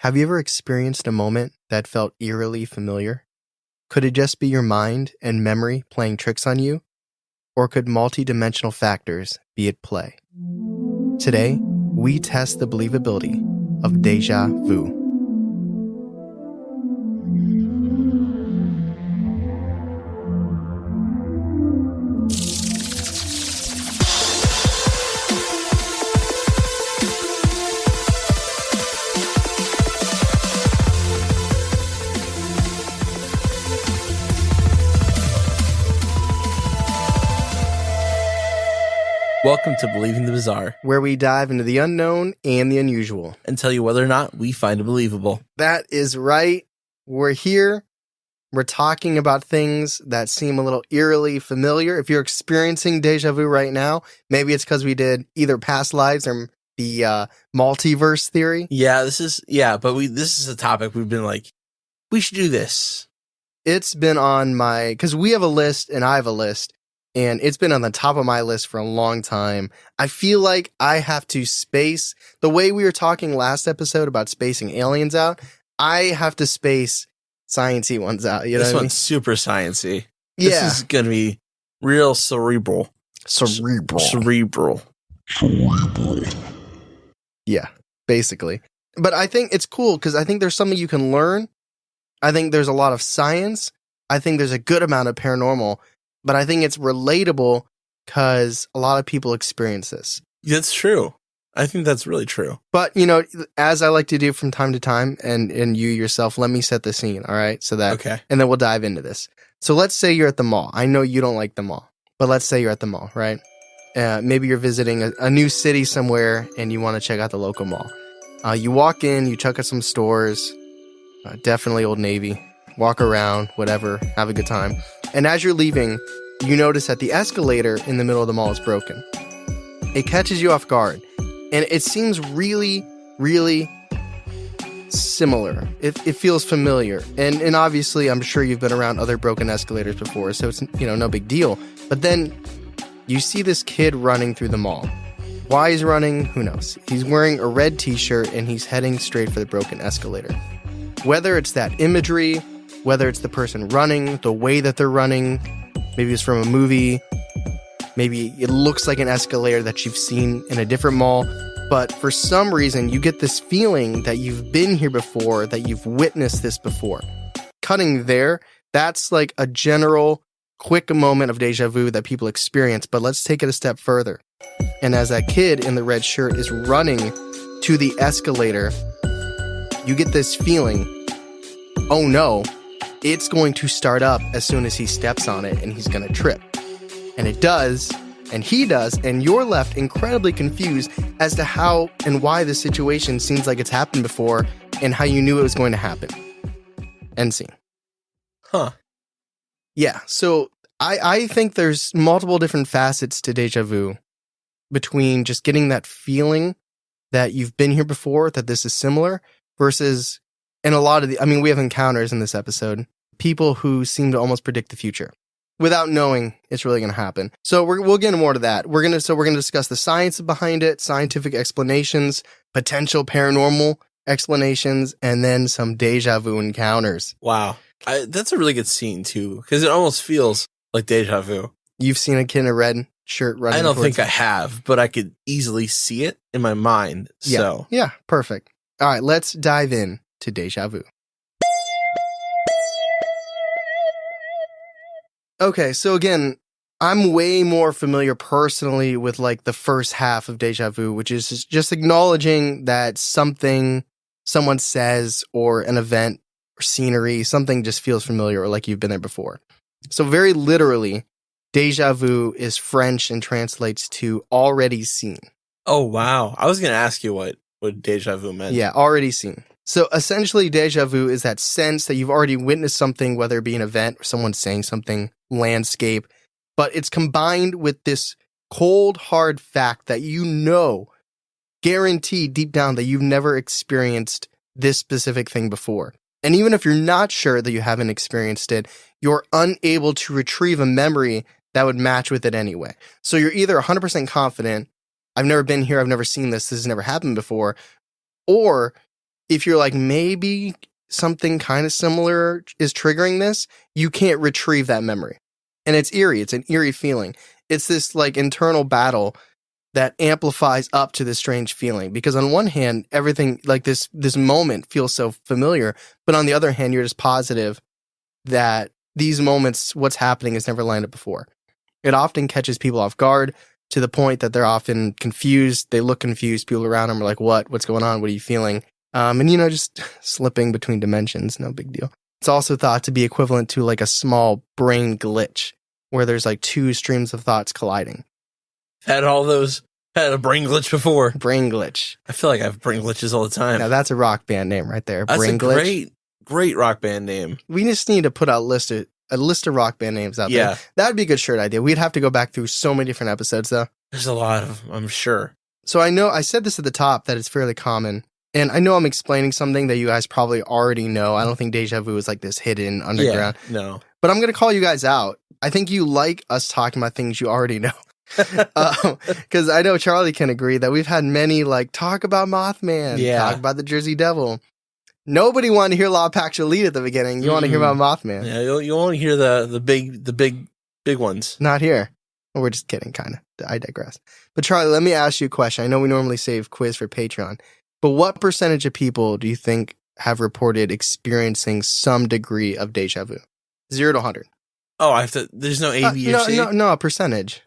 Have you ever experienced a moment that felt eerily familiar? Could it just be your mind and memory playing tricks on you? Or could multidimensional factors be at play? Today, we test the believability of Deja Vu. Welcome to Believing the Bizarre, Where we dive into the unknown and the unusual and tell you whether or not we find it believable. That is right. We're here. We're talking about things that seem a little eerily familiar. If you're experiencing deja vu right now, maybe it's because we did either past lives or the multiverse theory. This is a topic we've been like, we should do this. It's been on because we have a list and I have a list, and it's been on the top of my list for a long time. I feel like I have to space the way we were talking last episode about spacing aliens out. I have to space sciencey ones out. You know this what one's super sciencey. Yeah. This is going to be real cerebral. Cerebral. Yeah, basically. But I think it's cool because I think there's something you can learn. I think there's a lot of science. I think there's a good amount of paranormal. But I think it's relatable because a lot of people experience this. That's true. I think that's really true. But, as I like to do from time to time, and you yourself, let me set the scene, all right? Okay. And then we'll dive into this. So let's say you're at the mall. I know you don't like the mall, but let's say you're at the mall, right? Maybe you're visiting a new city somewhere, and you want to check out the local mall. You walk in, you check out some stores, definitely Old Navy, walk around, whatever, have a good time. And as you're leaving, you notice that the escalator in the middle of the mall is broken. It catches you off guard, and it seems really, really similar. It feels familiar. And obviously, I'm sure you've been around other broken escalators before, so it's, no big deal. But then you see this kid running through the mall. Why he's running, who knows? He's wearing a red t-shirt, and he's heading straight for the broken escalator. Whether it's that imagery, whether it's the person running, the way that they're running, maybe it's from a movie, maybe it looks like an escalator that you've seen in a different mall, but for some reason you get this feeling that you've been here before, that you've witnessed this before. Cutting there, that's like a general quick moment of deja vu that people experience, but let's take it a step further. And as that kid in the red shirt is running to the escalator, you get this feeling, oh no, it's going to start up as soon as he steps on it and he's going to trip. And it does, and he does, and you're left incredibly confused as to how and why this situation seems like it's happened before and how you knew it was going to happen. End scene. Huh. Yeah, so I think there's multiple different facets to deja vu between just getting that feeling that you've been here before, that this is similar, versus... And a lot of we have encounters in this episode, people who seem to almost predict the future without knowing it's really going to happen. So we'll get into more to that. We're going to discuss the science behind it, scientific explanations, potential paranormal explanations, and then some deja vu encounters. Wow. That's a really good scene too, because it almost feels like deja vu. You've seen a kid in a red shirt running. I don't think I have, but I could easily see it in my mind. Yeah, perfect. All right, let's dive in to Deja Vu. Okay, so again, I'm way more familiar personally with like the first half of Deja Vu, which is just acknowledging that someone says or an event or scenery, something just feels familiar or like you've been there before. So very literally, Deja Vu is French and translates to already seen. Oh, wow. I was going to ask you what Deja Vu meant. Yeah, already seen. So essentially, deja vu is that sense that you've already witnessed something, whether it be an event or someone saying something, landscape, but it's combined with this cold, hard fact that guaranteed deep down that you've never experienced this specific thing before. And even if you're not sure that you haven't experienced it, you're unable to retrieve a memory that would match with it anyway. So you're either 100% confident, I've never been here, I've never seen this has never happened before, or if you're like, maybe something kind of similar is triggering this, you can't retrieve that memory. And it's eerie. It's an eerie feeling. It's this like internal battle that amplifies up to this strange feeling. Because on one hand, everything like this moment feels so familiar. But on the other hand, you're just positive that these moments, what's happening has never lined up before. It often catches people off guard to the point that they're often confused. They look confused. People around them are like, what's going on? What are you feeling? And, just slipping between dimensions, no big deal. It's also thought to be equivalent to like a small brain glitch where there's like two streams of thoughts colliding. Had a brain glitch before. Brain glitch. I feel like I have brain glitches all the time. Now that's a rock band name right there. That's brain a glitch. great rock band name. We just need to put out a list of rock band names out there. That would be a good shirt idea. We'd have to go back through so many different episodes though. There's a lot of them, I'm sure. So I know I said this at the top that it's fairly common. And I know I'm explaining something that you guys probably already know. I don't think Deja Vu is like this hidden underground. Yeah, no. But I'm going to call you guys out. I think you like us talking about things you already know. Because I know Charlie can agree that we've had many like talk about Mothman, talk about the Jersey Devil. Nobody wanted to hear Law Paxual lead at the beginning. You want to hear about Mothman. Yeah, you want to hear the big ones. Not here. Well, we're just kidding, kind of. I digress. But Charlie, let me ask you a question. I know we normally save quiz for Patreon. But what percentage of people do you think have reported experiencing some degree of deja vu? 0 to 100. Oh, there's no A, B, or C? No, a percentage.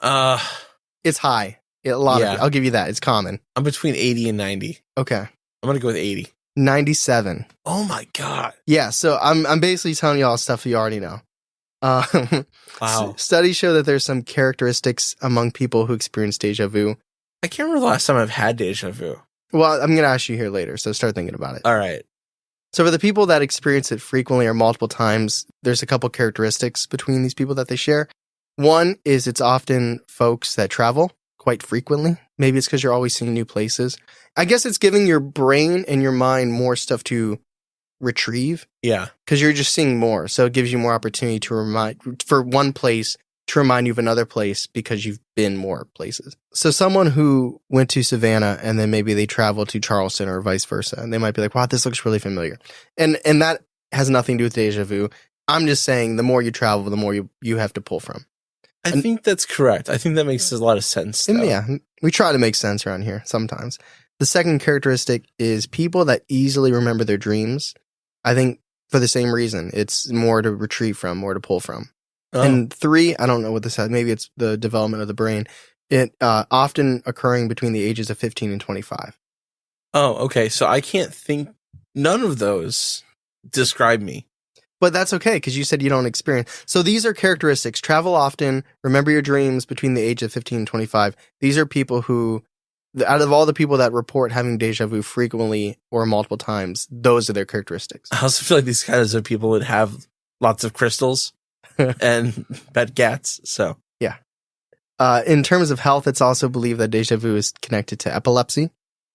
It's high. A lot of it. I'll give you that. It's common. I'm between 80 and 90. Okay. I'm going to go with 80. 97. Oh my God. Yeah, so I'm basically telling you all stuff you already know. Wow. Studies show that there's some characteristics among people who experience deja vu. I can't remember the last time I've had deja vu. Well, I'm going to ask you here later, so start thinking about it. All right. So for the people that experience it frequently or multiple times, there's a couple characteristics between these people that they share. One is it's often folks that travel quite frequently. Maybe it's because you're always seeing new places. I guess it's giving your brain and your mind more stuff to retrieve. Yeah. Because you're just seeing more. So it gives you more opportunity to for one place to remind you of another place because you've been more places. So someone who went to Savannah and then maybe they traveled to Charleston or vice versa, and they might be like, wow, this looks really familiar. And that has nothing to do with deja vu. I'm just saying the more you travel, the more you have to pull from. I think that's correct. I think that makes a lot of sense. Though. Yeah, we try to make sense around here sometimes. The second characteristic is people that easily remember their dreams. I think for the same reason, it's more to retrieve from, more to pull from. Oh. And 3, I don't know what this has. Maybe it's the development of the brain. It often occurring between the ages of 15 and 25. Oh, okay. So I can't think. None of those describe me. But that's okay because you said you don't experience. So these are characteristics. Travel often. Remember your dreams between the age of 15 and 25. These are people who, out of all the people that report having deja vu frequently or multiple times, those are their characteristics. I also feel like these kinds of people would have lots of crystals. And pet cats, so. Yeah. In terms of health, it's also believed that deja vu is connected to epilepsy.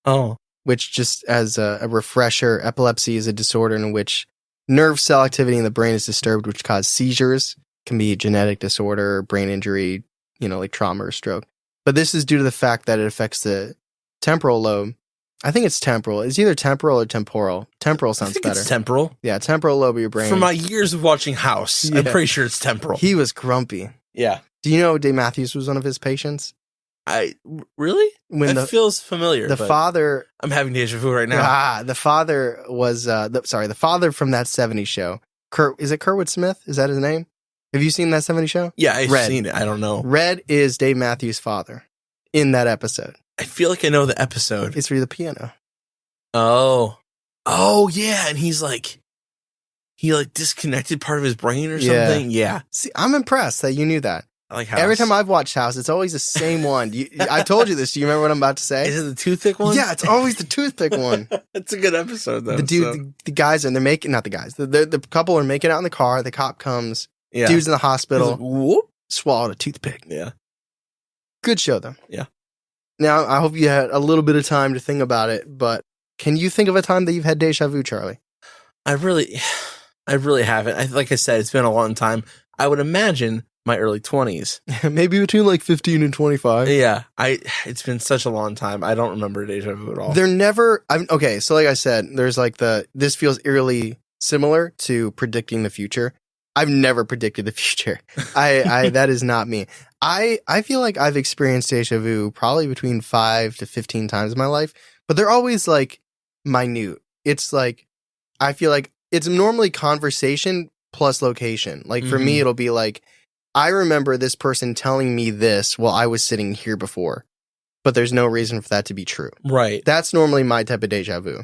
Oh. Which, just as a refresher, epilepsy is a disorder in which nerve cell activity in the brain is disturbed, which cause seizures. Can be a genetic disorder, brain injury, like trauma or stroke. But this is due to the fact that it affects the temporal lobe. I think it's temporal. It's either temporal or temporal. Temporal sounds better. It's temporal. Yeah, temporal lobe of your brain. From my years of watching House, I'm pretty sure it's temporal. He was grumpy. Yeah. Do you know Dave Matthews was one of his patients? Really? That feels familiar. The father. I'm having deja vu right now. The father was the father from that 70s show. Is it Kurtwood Smith? Is that his name? Have you seen that 70s show? Yeah, I've seen it. I don't know. Red is Dave Matthews' father in that episode. I feel like I know the episode. It's for the piano. Oh, yeah, and he's like, he disconnected part of his brain or something. Yeah. See, I'm impressed that you knew that. I like House. Every time I've watched House, it's always the same one. I told you this. Do you remember what I'm about to say? Is it the toothpick one? Yeah, it's always the toothpick one. It's a good episode, though. The guys, and they're making, not the guys, the couple are making out in the car. The cop comes. Yeah. Dude's in the hospital. Like, whoop. Swallowed a toothpick. Yeah. Good show, though. Yeah. Now, I hope you had a little bit of time to think about it, but can you think of a time that you've had deja vu, Charlie? I really haven't. Like I said, it's been a long time. I would imagine my early 20s. Maybe between like 15 and 25. Yeah, it's been such a long time. I don't remember deja vu at all. They're never. Okay, so like I said, there's like this feels eerily similar to predicting the future. I've never predicted the future. I that is not me. I feel like I've experienced deja vu probably between 5 to 15 times in my life, but they're always like minute. It's like I feel like it's normally conversation plus location. Like for me, it'll be like, I remember this person telling me this while I was sitting here before, but there's no reason for that to be true. Right. That's normally my type of deja vu.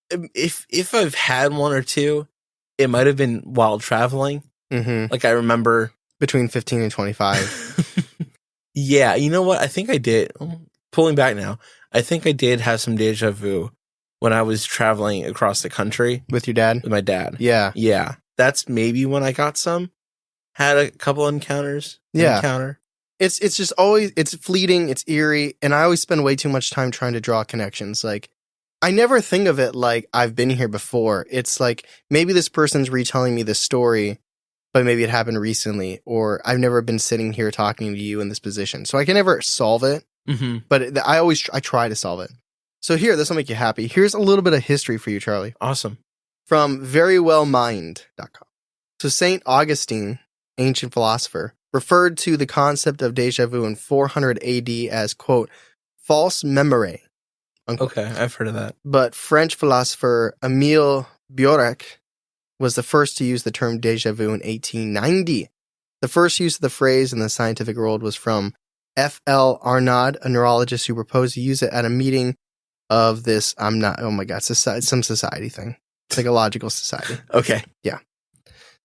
If I've had one or two, it might have been while traveling. Like I remember between 15 and 25. Yeah, you know what? I think I did. Pulling back now, I think I did have some deja vu when I was traveling across the country with your dad. With my dad. Yeah. That's maybe when I got some. Had a couple encounters. Yeah. Encounter. It's just always, it's fleeting, it's eerie, and I always spend way too much time trying to draw connections. Like, I never think of it like I've been here before. It's like, maybe this person's retelling me this story, but maybe it happened recently, or I've never been sitting here talking to you in this position. So I can never solve it, but I try to solve it. So here, this will make you happy. Here's a little bit of history for you, Charlie. Awesome. From verywellmind.com. So St. Augustine, ancient philosopher, referred to the concept of deja vu in 400 AD as, quote, false memory. Unquote. Okay, I've heard of that. But French philosopher Émile Biorak was the first to use the term deja vu in 1890. The first use of the phrase in the scientific world was from F.L. Arnaud, a neurologist who proposed to use it at a meeting of this, some society thing. Psychological society. Okay. Yeah.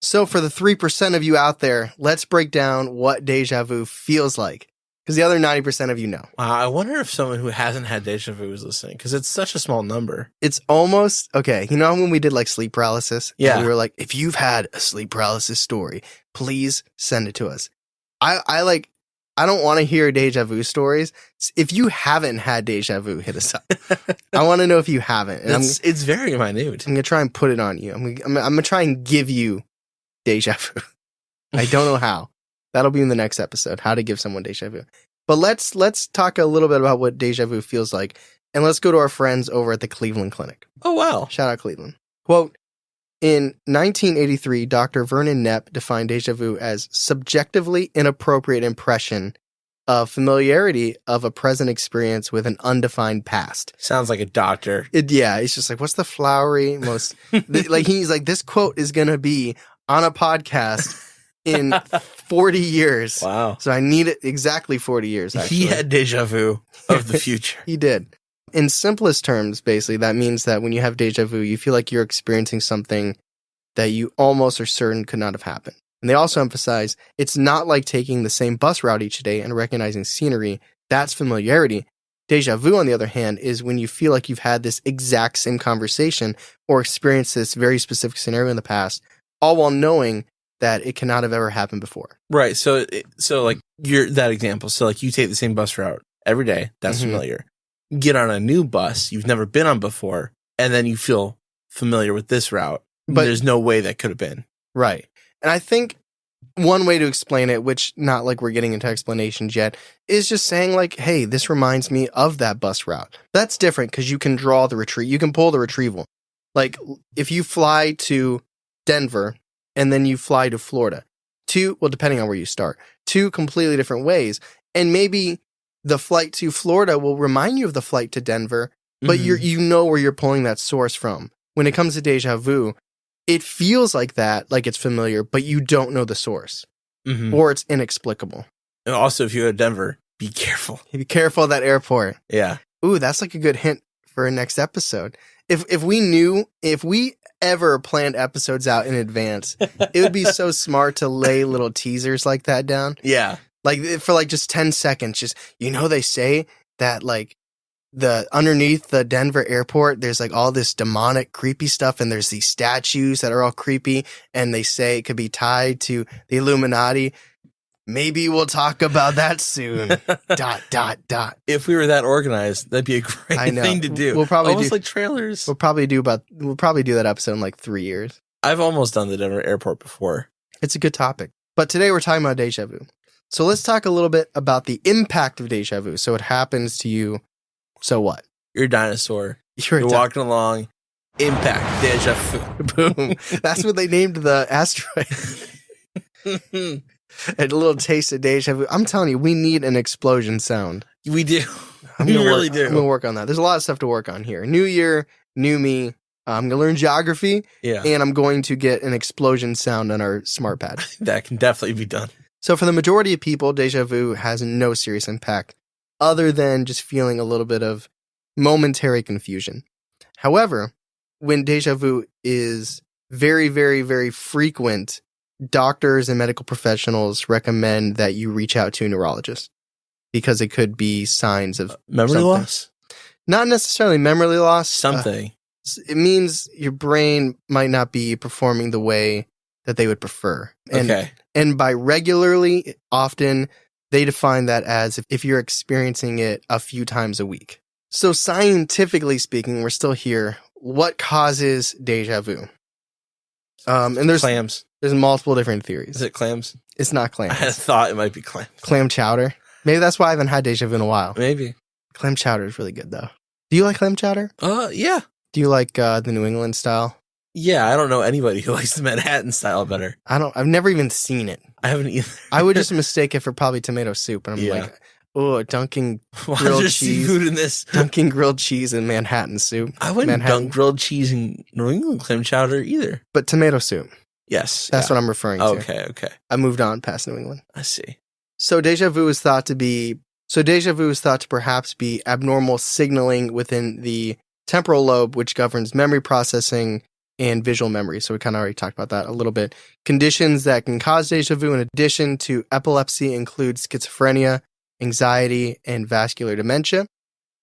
So for the 3% of you out there, let's break down what deja vu feels like. Because the other 90% of you know. Wow, I wonder if someone who hasn't had deja vu is listening, because it's such a small number. It's almost, okay, you know when we did like sleep paralysis? Yeah. And we were like, if you've had a sleep paralysis story, please send it to us. I don't want to hear deja vu stories. If you haven't had deja vu, hit us up. I want to know if you haven't. And it's very minute. I'm going to try and put it on you. I'm going to try and give you deja vu. I don't know how. That'll be in the next episode, how to give someone deja vu. But let's talk a little bit about what deja vu feels like, and let's go to our friends over at the Cleveland Clinic. Oh, wow. Shout out Cleveland. Quote, in 1983, Dr. Vernon Knepp defined deja vu as subjectively inappropriate impression of familiarity of a present experience with an undefined past. Sounds like a doctor. It's just like, what's the flowery most... he's like, this quote is going to be on a podcast in 40 years. Wow. So I need it exactly 40 years, actually. He had deja vu of the future. He did. In simplest terms, basically, that means that when you have deja vu, you feel like you're experiencing something that you almost are certain could not have happened. And they also emphasize it's not like taking the same bus route each day and recognizing scenery. That's familiarity. Deja vu, on the other hand, is when you feel like you've had this exact same conversation or experienced this very specific scenario in the past, all while knowing that it cannot have ever happened before. Right. So like you're that example. So like you take the same bus route every day. That's familiar. Get on a new bus you've never been on before, and then you feel familiar with this route. But there's no way that could have been. Right. And I think one way to explain it, which not like we're getting into explanations yet, is just saying like, hey, this reminds me of that bus route. That's different because you can draw the you can pull the retrieval. Like if you fly to Denver and then you fly to Florida, depending on where you start, two completely different ways. And maybe the flight to Florida will remind you of the flight to Denver, but you know where you're pulling that source from. When it comes to deja vu, it feels like that, like it's familiar, but you don't know the source, or it's inexplicable. And also, if you go to Denver, be careful. Be careful at that airport. Yeah. Ooh, that's like a good hint for a next episode. If we ever planned episodes out in advance, it would be so smart to lay little teasers like that down. Yeah. Like for like just 10 seconds, just, they say that like underneath the Denver airport, there's like all this demonic creepy stuff, and there's these statues that are all creepy, and they say it could be tied to the Illuminati. Maybe we'll talk about that soon. ... If we were that organized, that'd be a great thing to do. We'll probably almost like trailers. We'll probably do that episode in like 3 years. I've almost done the Denver airport before. It's a good topic. But today we're talking about deja vu. So let's talk a little bit about the impact of deja vu. So it happens to you. So what? You're a dinosaur. You're walking along. Impact. Deja vu. Boom. That's what they named the asteroid. A little taste of deja vu. I'm telling you, we need an explosion sound. We do. We really do. I'm going to work on that. There's a lot of stuff to work on here. New year, new me. I'm going to learn geography. Yeah. And I'm going to get an explosion sound on our smart pad. That can definitely be done. So for the majority of people, deja vu has no serious impact other than just feeling a little bit of momentary confusion. However, when deja vu is very, very, very frequent, doctors and medical professionals recommend that you reach out to a neurologist because it could be signs of memory loss. Not necessarily memory loss. Something. It means your brain might not be performing the way that they would prefer. And by regularly, often, they define that as if you're experiencing it a few times a week. So scientifically speaking, we're still here. What causes deja vu? And there's clams. There's multiple different theories. Is it clams? It's not clams. I thought it might be clams. Clam chowder. Maybe that's why I haven't had deja vu in a while. Maybe. Clam chowder is really good, though. Do you like clam chowder? Yeah. Do you like the New England style? Yeah, I don't know anybody who likes the Manhattan style better. I've never even seen it. I haven't either. I would just mistake it for probably tomato soup. And I'm like, oh, dunking grilled cheese. Seafood in this? Dunking grilled cheese in Manhattan soup. I wouldn't dunk grilled cheese in New England clam chowder either. But tomato soup. Yes. That's what I'm referring to. Okay. I moved on past New England. I see. So deja vu is thought to perhaps be abnormal signaling within the temporal lobe, which governs memory processing and visual memory. So we kind of already talked about that a little bit. Conditions that can cause deja vu in addition to epilepsy include schizophrenia, anxiety, and vascular dementia.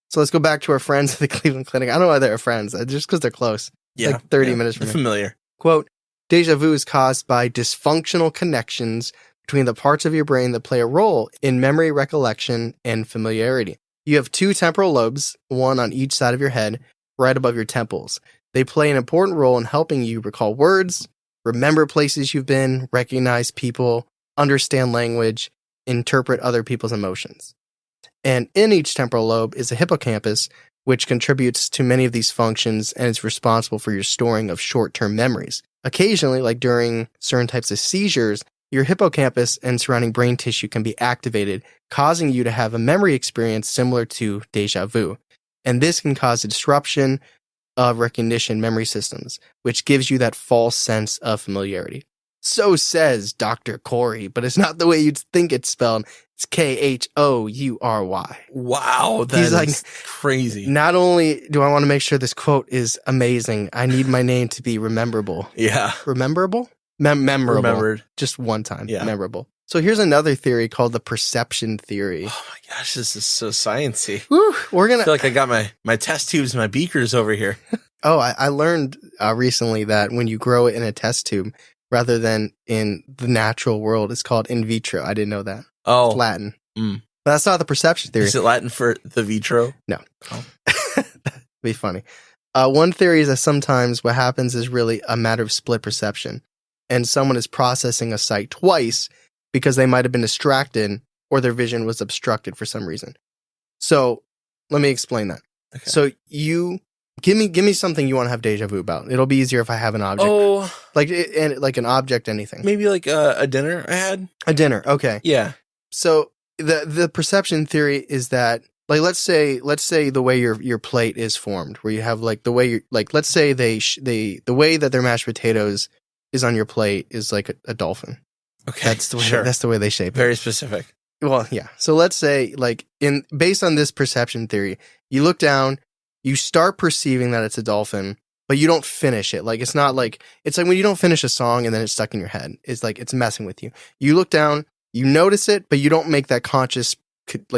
So let's go back to our friends at the Cleveland Clinic. I don't know why they're friends, just because they're close. Yeah. Like 30 minutes from here. Familiar. Quote, deja vu is caused by dysfunctional connections between the parts of your brain that play a role in memory recollection and familiarity. You have two temporal lobes, one on each side of your head, right above your temples. They play an important role in helping you recall words, remember places you've been, recognize people, understand language, interpret other people's emotions. And in each temporal lobe is a hippocampus, which contributes to many of these functions and is responsible for your storing of short-term memories. Occasionally, like during certain types of seizures, your hippocampus and surrounding brain tissue can be activated, causing you to have a memory experience similar to deja vu. And this can cause a disruption of recognition memory systems, which gives you that false sense of familiarity. So says Dr. Corey, but it's not the way you'd think it's spelled. It's Khoury. Wow, that is crazy. Not only do I want to make sure this quote is amazing, I need my name to be rememberable. Yeah. Rememberable? Memorable. Remembered. Just one time. Yeah. Memorable. So here's another theory called the perception theory. Oh my gosh, this is so sciencey. Woo, I feel like I got my test tubes, my beakers over here. Oh, I learned recently that when you grow it in a test tube, rather than in the natural world, it's called in vitro. I didn't know that. Oh. It's Latin. But that's not the perception theory. Is it Latin for the vitro? No. Oh. That'd be funny. One theory is that sometimes what happens is really a matter of split perception. And someone is processing a sight twice because they might have been distracted or their vision was obstructed for some reason. So let me explain that. Okay. So you give me something you want to have deja vu about. It'll be easier if I have an object. Oh, like an object, anything. Maybe like a dinner I had. A dinner, okay. Yeah. So the perception theory is that, like, let's say the way your plate is formed, where you have like the way let's say the way that their mashed potatoes is on your plate is like a dolphin. Okay, that's the way they shape it. Very specific. Well, yeah. So let's say, like, based on this perception theory, you look down, you start perceiving that it's a dolphin, but you don't finish it. Like, it's not like, it's like when you don't finish a song and then it's stuck in your head. It's like, it's messing with you. You look down, you notice it, but you don't make that conscious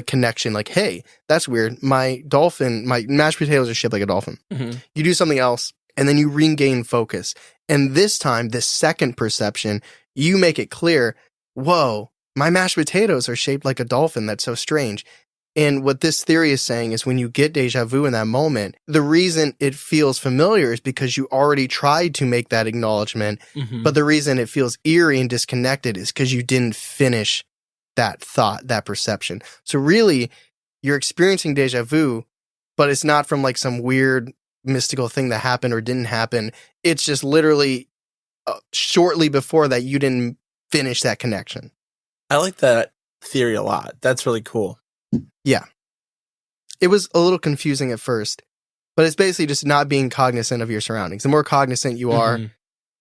connection. Like, hey, that's weird. My mashed potatoes are shaped like a dolphin. Mm-hmm. You do something else, and then you regain focus. And this time, this second perception, you make it clear, whoa, my mashed potatoes are shaped like a dolphin. That's so strange. And what this theory is saying is when you get deja vu in that moment, the reason it feels familiar is because you already tried to make that acknowledgement. But the reason it feels eerie and disconnected is because you didn't finish that thought, that perception. So really, you're experiencing deja vu, but it's not from like some weird mystical thing that happened or didn't happen. It's just literally shortly before that you didn't finish that connection. I like that theory a lot. That's really cool. Yeah. It was a little confusing at first, but it's basically just not being cognizant of your surroundings. The more cognizant you are,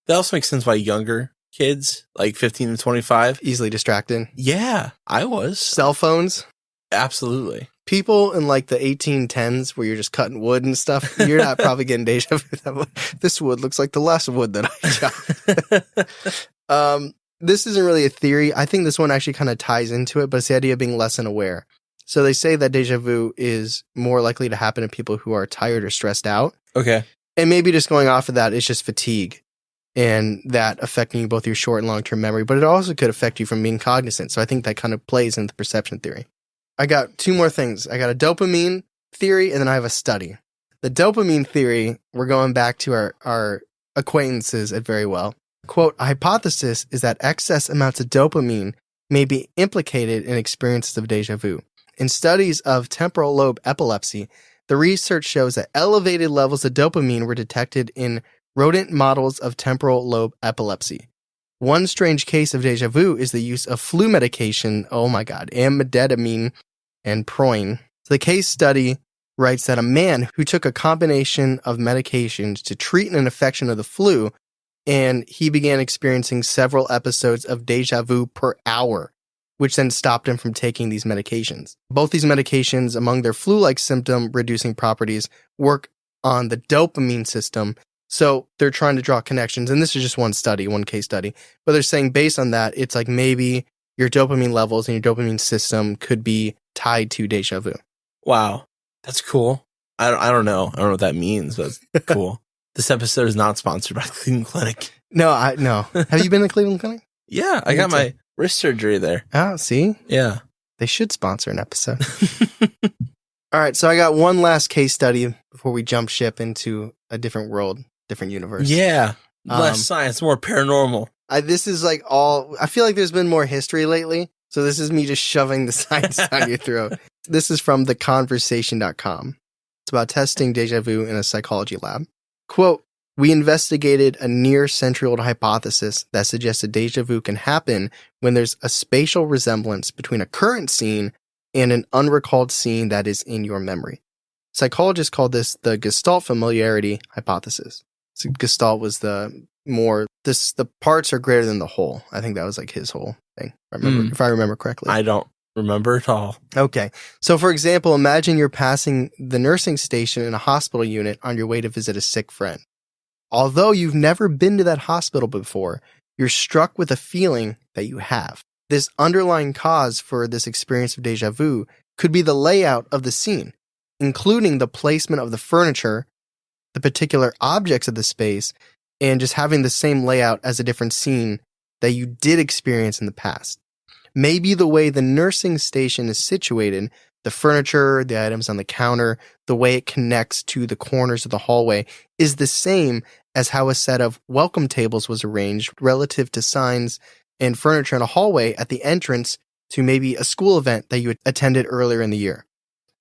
that also makes sense why younger kids, like 15 to 25, easily distracted. Yeah, I was. Cell phones. Absolutely. People in like the 1810s where you're just cutting wood and stuff, you're not probably getting deja vu. This wood looks like the last wood that I chopped. This isn't really a theory. I think this one actually kind of ties into it, but it's the idea of being less unaware. So they say that deja vu is more likely to happen to people who are tired or stressed out. Okay. And maybe just going off of that, it's just fatigue and that affecting both your short and long-term memory, but it also could affect you from being cognizant. So I think that kind of plays into the perception theory. I got two more things. I got a dopamine theory and then I have a study. The dopamine theory, we're going back to our acquaintances at Very Well. Quote, a hypothesis is that excess amounts of dopamine may be implicated in experiences of deja vu. In studies of temporal lobe epilepsy, the research shows that elevated levels of dopamine were detected in rodent models of temporal lobe epilepsy. One strange case of deja vu is the use of flu medication, amlodipine and proin. The case study writes that a man who took a combination of medications to treat an infection of the flu, and he began experiencing several episodes of deja vu per hour, which then stopped him from taking these medications. Both these medications, among their flu-like symptom-reducing properties, work on the dopamine system. So they're trying to draw connections. And this is just one study, one case study. But they're saying based on that, it's like maybe your dopamine levels and your dopamine system could be tied to deja vu. Wow. That's cool. I don't know. I don't know what that means, but it's cool. This episode is not sponsored by Cleveland Clinic. No. Have you been to Cleveland Clinic? Yeah, I got my wrist surgery there. Oh, see? Yeah. They should sponsor an episode. All right, so I got one last case study before we jump ship into a different world, different universe. Yeah. Less science, more paranormal. This is like I feel like there's been more history lately, so this is me just shoving the science down your throat. This is from theconversation.com. It's about testing deja vu in a psychology lab. Quote, we investigated a near-century-old hypothesis that suggested deja vu can happen when there's a spatial resemblance between a current scene and an unrecalled scene that is in your memory. Psychologists call this the Gestalt familiarity hypothesis. So Gestalt was the parts are greater than the whole. I think that was like his whole thing, if I remember correctly. I don't remember at all. Okay. So for example, imagine you're passing the nursing station in a hospital unit on your way to visit a sick friend. Although you've never been to that hospital before, you're struck with a feeling that you have. This underlying cause for this experience of deja vu could be the layout of the scene, including the placement of the furniture, the particular objects of the space, and just having the same layout as a different scene that you did experience in the past. Maybe the way the nursing station is situated, the furniture, the items on the counter, the way it connects to the corners of the hallway is the same as how a set of welcome tables was arranged relative to signs and furniture in a hallway at the entrance to maybe a school event that you attended earlier in the year.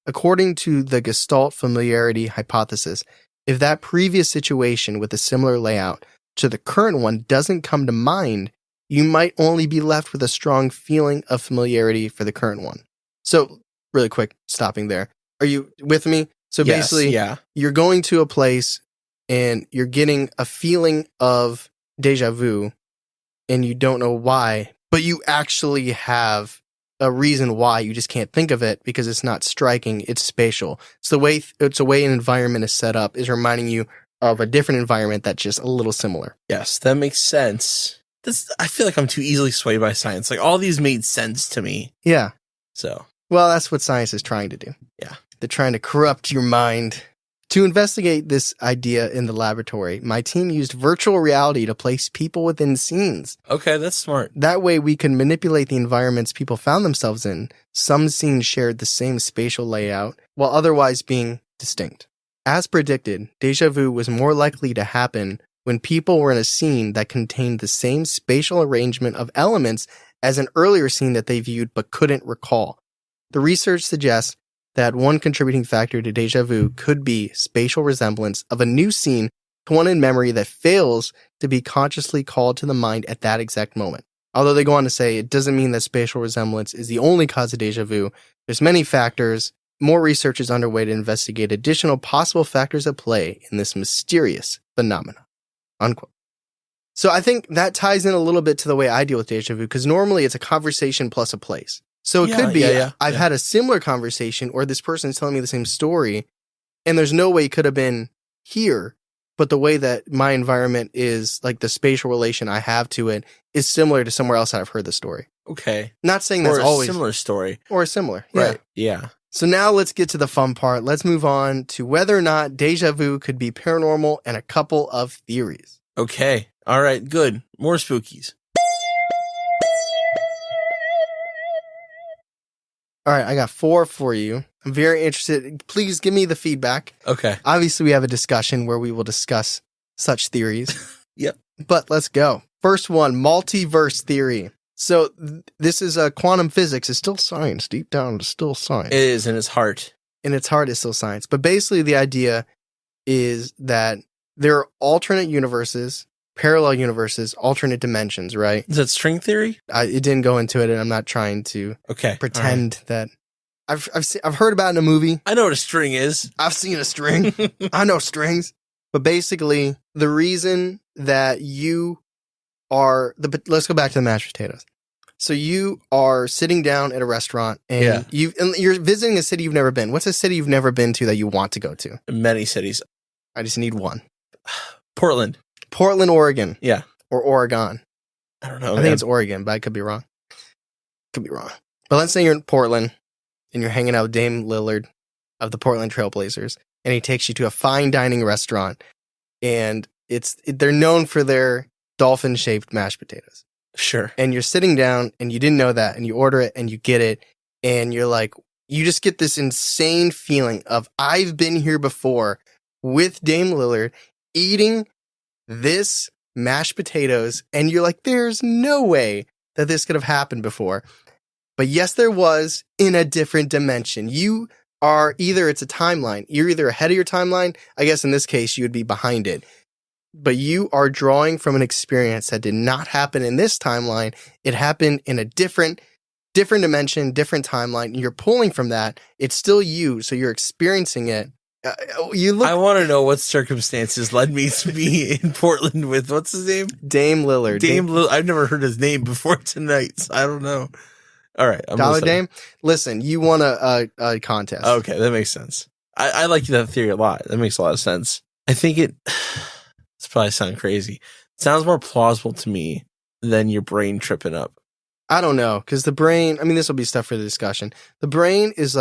According to the Gestalt familiarity hypothesis, if that previous situation with a similar layout to the current one doesn't come to mind, you might only be left with a strong feeling of familiarity for the current one. So, really quick, stopping there. Are you with me? So basically, you're going to a place and you're getting a feeling of deja vu and you don't know why, but you actually have a reason why. You just can't think of it because it's not striking. It's spatial. It's the way an environment is set up is reminding you of a different environment that's just a little similar. Yes, that makes sense. I feel like I'm too easily swayed by science. Like all these made sense to me. Yeah. So. Well, that's what science is trying to do. Yeah. They're trying to corrupt your mind, To investigate this idea in the laboratory, my team used virtual reality to place people within scenes. Okay, that's smart. That way we can manipulate the environments people found themselves in. Some scenes shared the same spatial layout, while otherwise being distinct. As predicted, déjà vu was more likely to happen when people were in a scene that contained the same spatial arrangement of elements as an earlier scene that they viewed but couldn't recall. The research suggests that one contributing factor to déjà vu could be spatial resemblance of a new scene to one in memory that fails to be consciously called to the mind at that exact moment. Although they go on to say it doesn't mean that spatial resemblance is the only cause of déjà vu. There's many factors. More research is underway to investigate additional possible factors at play in this mysterious phenomenon. Unquote. So I think that ties in a little bit to the way I deal with déjà vu, because normally it's a conversation plus a place. So it could be I've had a similar conversation, or this person is telling me the same story, and there's no way it could have been here, but the way that my environment is, like the spatial relation I have to it, is similar to somewhere else that I've heard the story. Okay. Not saying that's always a similar story. Or a similar. Right. Yeah. So now let's get to the fun part. Let's move on to whether or not déjà vu could be paranormal and a couple of theories. Okay. All right. Good. More spookies. All right, I got 4 for you. I'm very interested. Please give me the feedback. Okay. Obviously, we have a discussion where we will discuss such theories. Yep. But let's go. First one, multiverse theory. So this is quantum physics. It's still science. Deep down, it's still science. It is in its heart. In its heart, it's still science. But basically, the idea is that there are alternate universes, parallel universes, alternate dimensions, right? Is that string theory? It didn't go into it, and I'm not trying to pretend that. I've heard about it in a movie. I know what a string is. I've seen a string. I know strings. But basically, the reason that you are let's go back to the mashed potatoes. So you are sitting down at a restaurant, and you're visiting a city you've never been. What's a city you've never been to that you want to go to? Many cities. I just need one. Portland, Oregon. Yeah. Or Oregon. I don't know. I think it's Oregon, but I could be wrong. But let's say you're in Portland and you're hanging out with Dame Lillard of the Portland Trailblazers, and he takes you to a fine dining restaurant, and they're known for their dolphin-shaped mashed potatoes. Sure. And you're sitting down, and you didn't know that, and you order it, and you get it, and you're like, you just get this insane feeling of, I've been here before with Dame Lillard eating this mashed potatoes, and you're like, there's no way that this could have happened before. But yes, there was, in a different dimension. You are it's a timeline. You're either ahead of your timeline. I guess in this case, you would be behind it. But you are drawing from an experience that did not happen in this timeline. It happened in a different dimension, different timeline. And you're pulling from that. It's still you, so you're experiencing it. I want to know what circumstances led me to be in Portland with, what's his name? Dame Lillard. Dame Lillard. I've never heard his name before tonight, so I don't know. All right. Dollar Dame? Listen, you won a contest. Okay, that makes sense. I like that theory a lot. That makes a lot of sense. I think it's probably sound crazy. It sounds more plausible to me than your brain tripping up. I don't know, because the brain, this will be stuff for the discussion. The brain is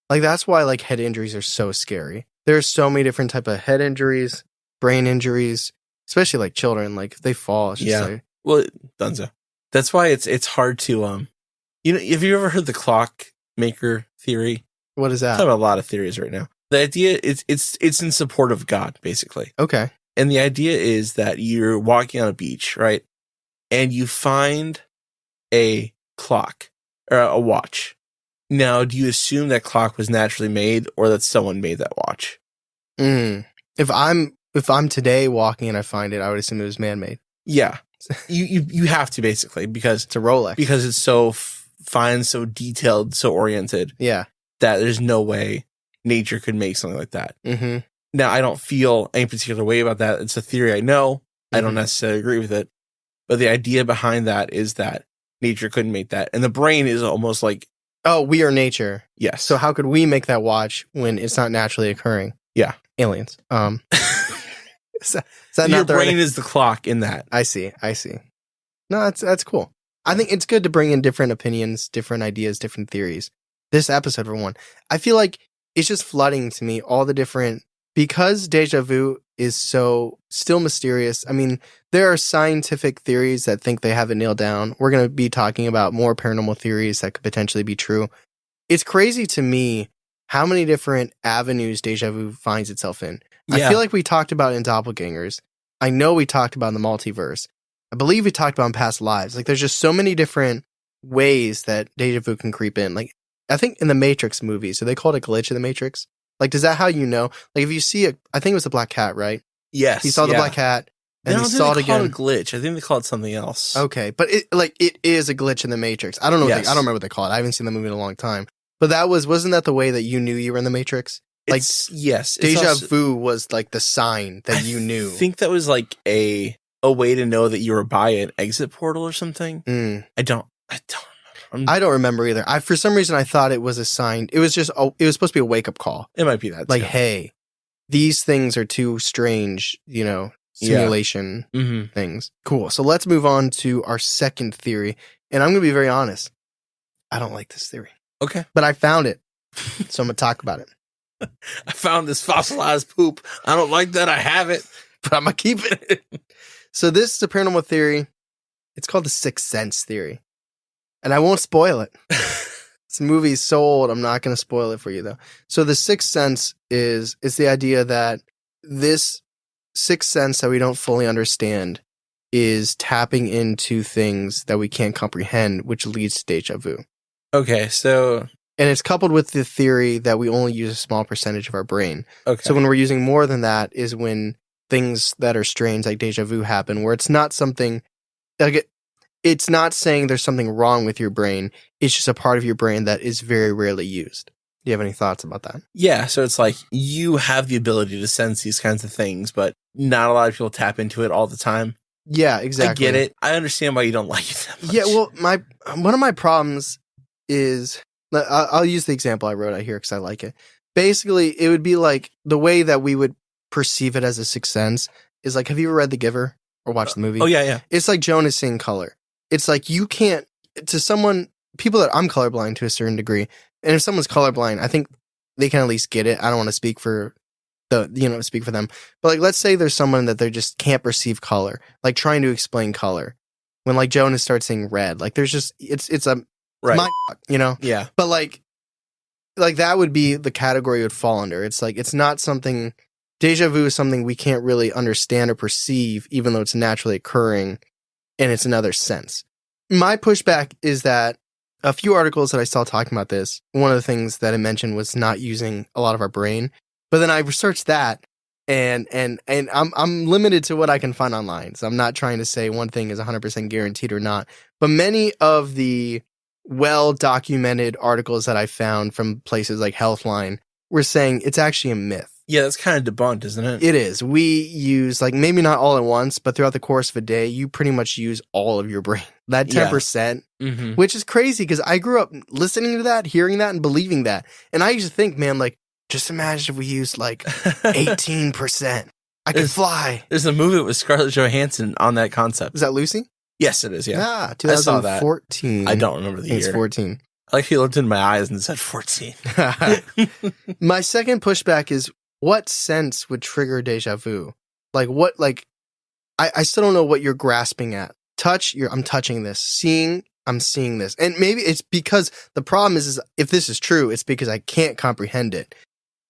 that's why head injuries are so scary. There's so many different type of head injuries, brain injuries, especially children. If they fall, it's just well, dunzo. That's why it's hard to have you ever heard the clockmaker theory? What is that? I'm talking about a lot of theories right now. The idea is it's in support of God, basically. Okay. And the idea is that you're walking on a beach, right? And you find a clock or a watch. Now, do you assume that clock was naturally made, or that someone made that watch? If I'm today walking and I find it, I would assume it was man-made. Yeah, you have to, basically, because it's a Rolex, because it's so fine, so detailed, so oriented. Yeah, that there's no way nature could make something like that. Mm-hmm. Now, I don't feel any particular way about that. It's a theory I know. Mm-hmm. I don't necessarily agree with it, but the idea behind that is that nature couldn't make that, and the brain is almost like, oh, we are nature. Yes. So how could we make that watch when it's not naturally occurring? Yeah. Aliens. Is that your brain is the clock in that. I see. No, that's cool. I think it's good to bring in different opinions, different ideas, different theories. This episode, for one, I feel like it's just flooding to me all the different, because deja vu is so still mysterious. I mean, there are scientific theories that think they have it nailed down. We're going to be talking about more paranormal theories that could potentially be true. It's crazy to me how many different avenues deja vu finds itself in. I feel like we talked about it in Doppelgangers. I know we talked about it in the multiverse. I believe we talked about it in past lives. Like, there's just so many different ways that deja vu can creep in. Like, I think in the Matrix movies, so they called it a glitch in the Matrix. Like, is that how you know? Like, if you see I think it was the black cat, right? Yes. He saw the black cat, and he saw it again. They call it a glitch. I think they call it something else. Okay, but it is a glitch in the Matrix. I don't know. I don't remember what they call it. I haven't seen the movie in a long time. But wasn't that the way that you knew you were in the Matrix? Like, yes. Deja vu was like the sign that you knew. I think that was like a way to know that you were by an exit portal or something. I don't remember either. For some reason I thought it was a sign. It was just it was supposed to be a wake up call. It might be that. Like, hey, these things are too strange, simulation things. Cool. So let's move on to our second theory. And I'm going to be very honest. I don't like this theory. Okay. But I found it. So I'm going to talk about it. I found this fossilized poop. I don't like that. I have it, but I'm going to keep it. So this is a paranormal theory. It's called the Sixth Sense theory. And I won't spoil it. This movie is so old, I'm not going to spoil it for you, though. So the Sixth Sense is the idea that this sixth sense that we don't fully understand is tapping into things that we can't comprehend, which leads to deja vu. Okay, so... And it's coupled with the theory that we only use a small percentage of our brain. Okay. So when we're using more than that is when things that are strange like deja vu happen, where it's not something... like it's not saying there's something wrong with your brain. It's just a part of your brain that is very rarely used. Do you have any thoughts about that? Yeah, so it's like you have the ability to sense these kinds of things, but not a lot of people tap into it all the time. Yeah, exactly. I get it. I understand why you don't like it that much. Yeah, well, one of my problems is... I'll use the example I wrote out here because I like it. Basically, it would be like the way that we would perceive it as a sixth sense is like, have you ever read The Giver or watched the movie? Oh, yeah. It's like Jonas seeing color. It's like you can't, to someone, people that I'm colorblind to a certain degree, and if someone's colorblind, I think they can at least get it. I don't want to speak for speak for them. But like, let's say there's someone that they just can't perceive color, like trying to explain color. When like Jonas starts seeing red, like there's just, it's a, right. mind, Yeah. But like that would be the category it would fall under. It's like, it's not something, deja vu is something we can't really understand or perceive, even though it's naturally occurring and it's another sense. My pushback is that a few articles that I saw talking about this, one of the things that I mentioned was not using a lot of our brain. But then I researched that and I'm limited to what I can find online. So I'm not trying to say one thing is 100% guaranteed or not. But many of the well-documented articles that I found from places like Healthline were saying it's actually a myth. Yeah, that's kind of debunked, isn't it? It is. We use, like, maybe not all at once, but throughout the course of a day, you pretty much use all of your brain. That 10%, which is crazy because I grew up listening to that, hearing that, and believing that. And I used to think, man, like, just imagine if we used, like, 18%. I could fly. There's a movie with Scarlett Johansson on that concept. Is that Lucy? Yes, it is, yeah. Yeah, 2014. I don't remember the year. It's 14. I like he looked in my eyes and said 14. My second pushback is, what sense would trigger deja vu? Like, what, like, I still don't know what you're grasping at. Touch, I'm touching this. Seeing, I'm seeing this. And maybe it's because the problem is if this is true, it's because I can't comprehend it.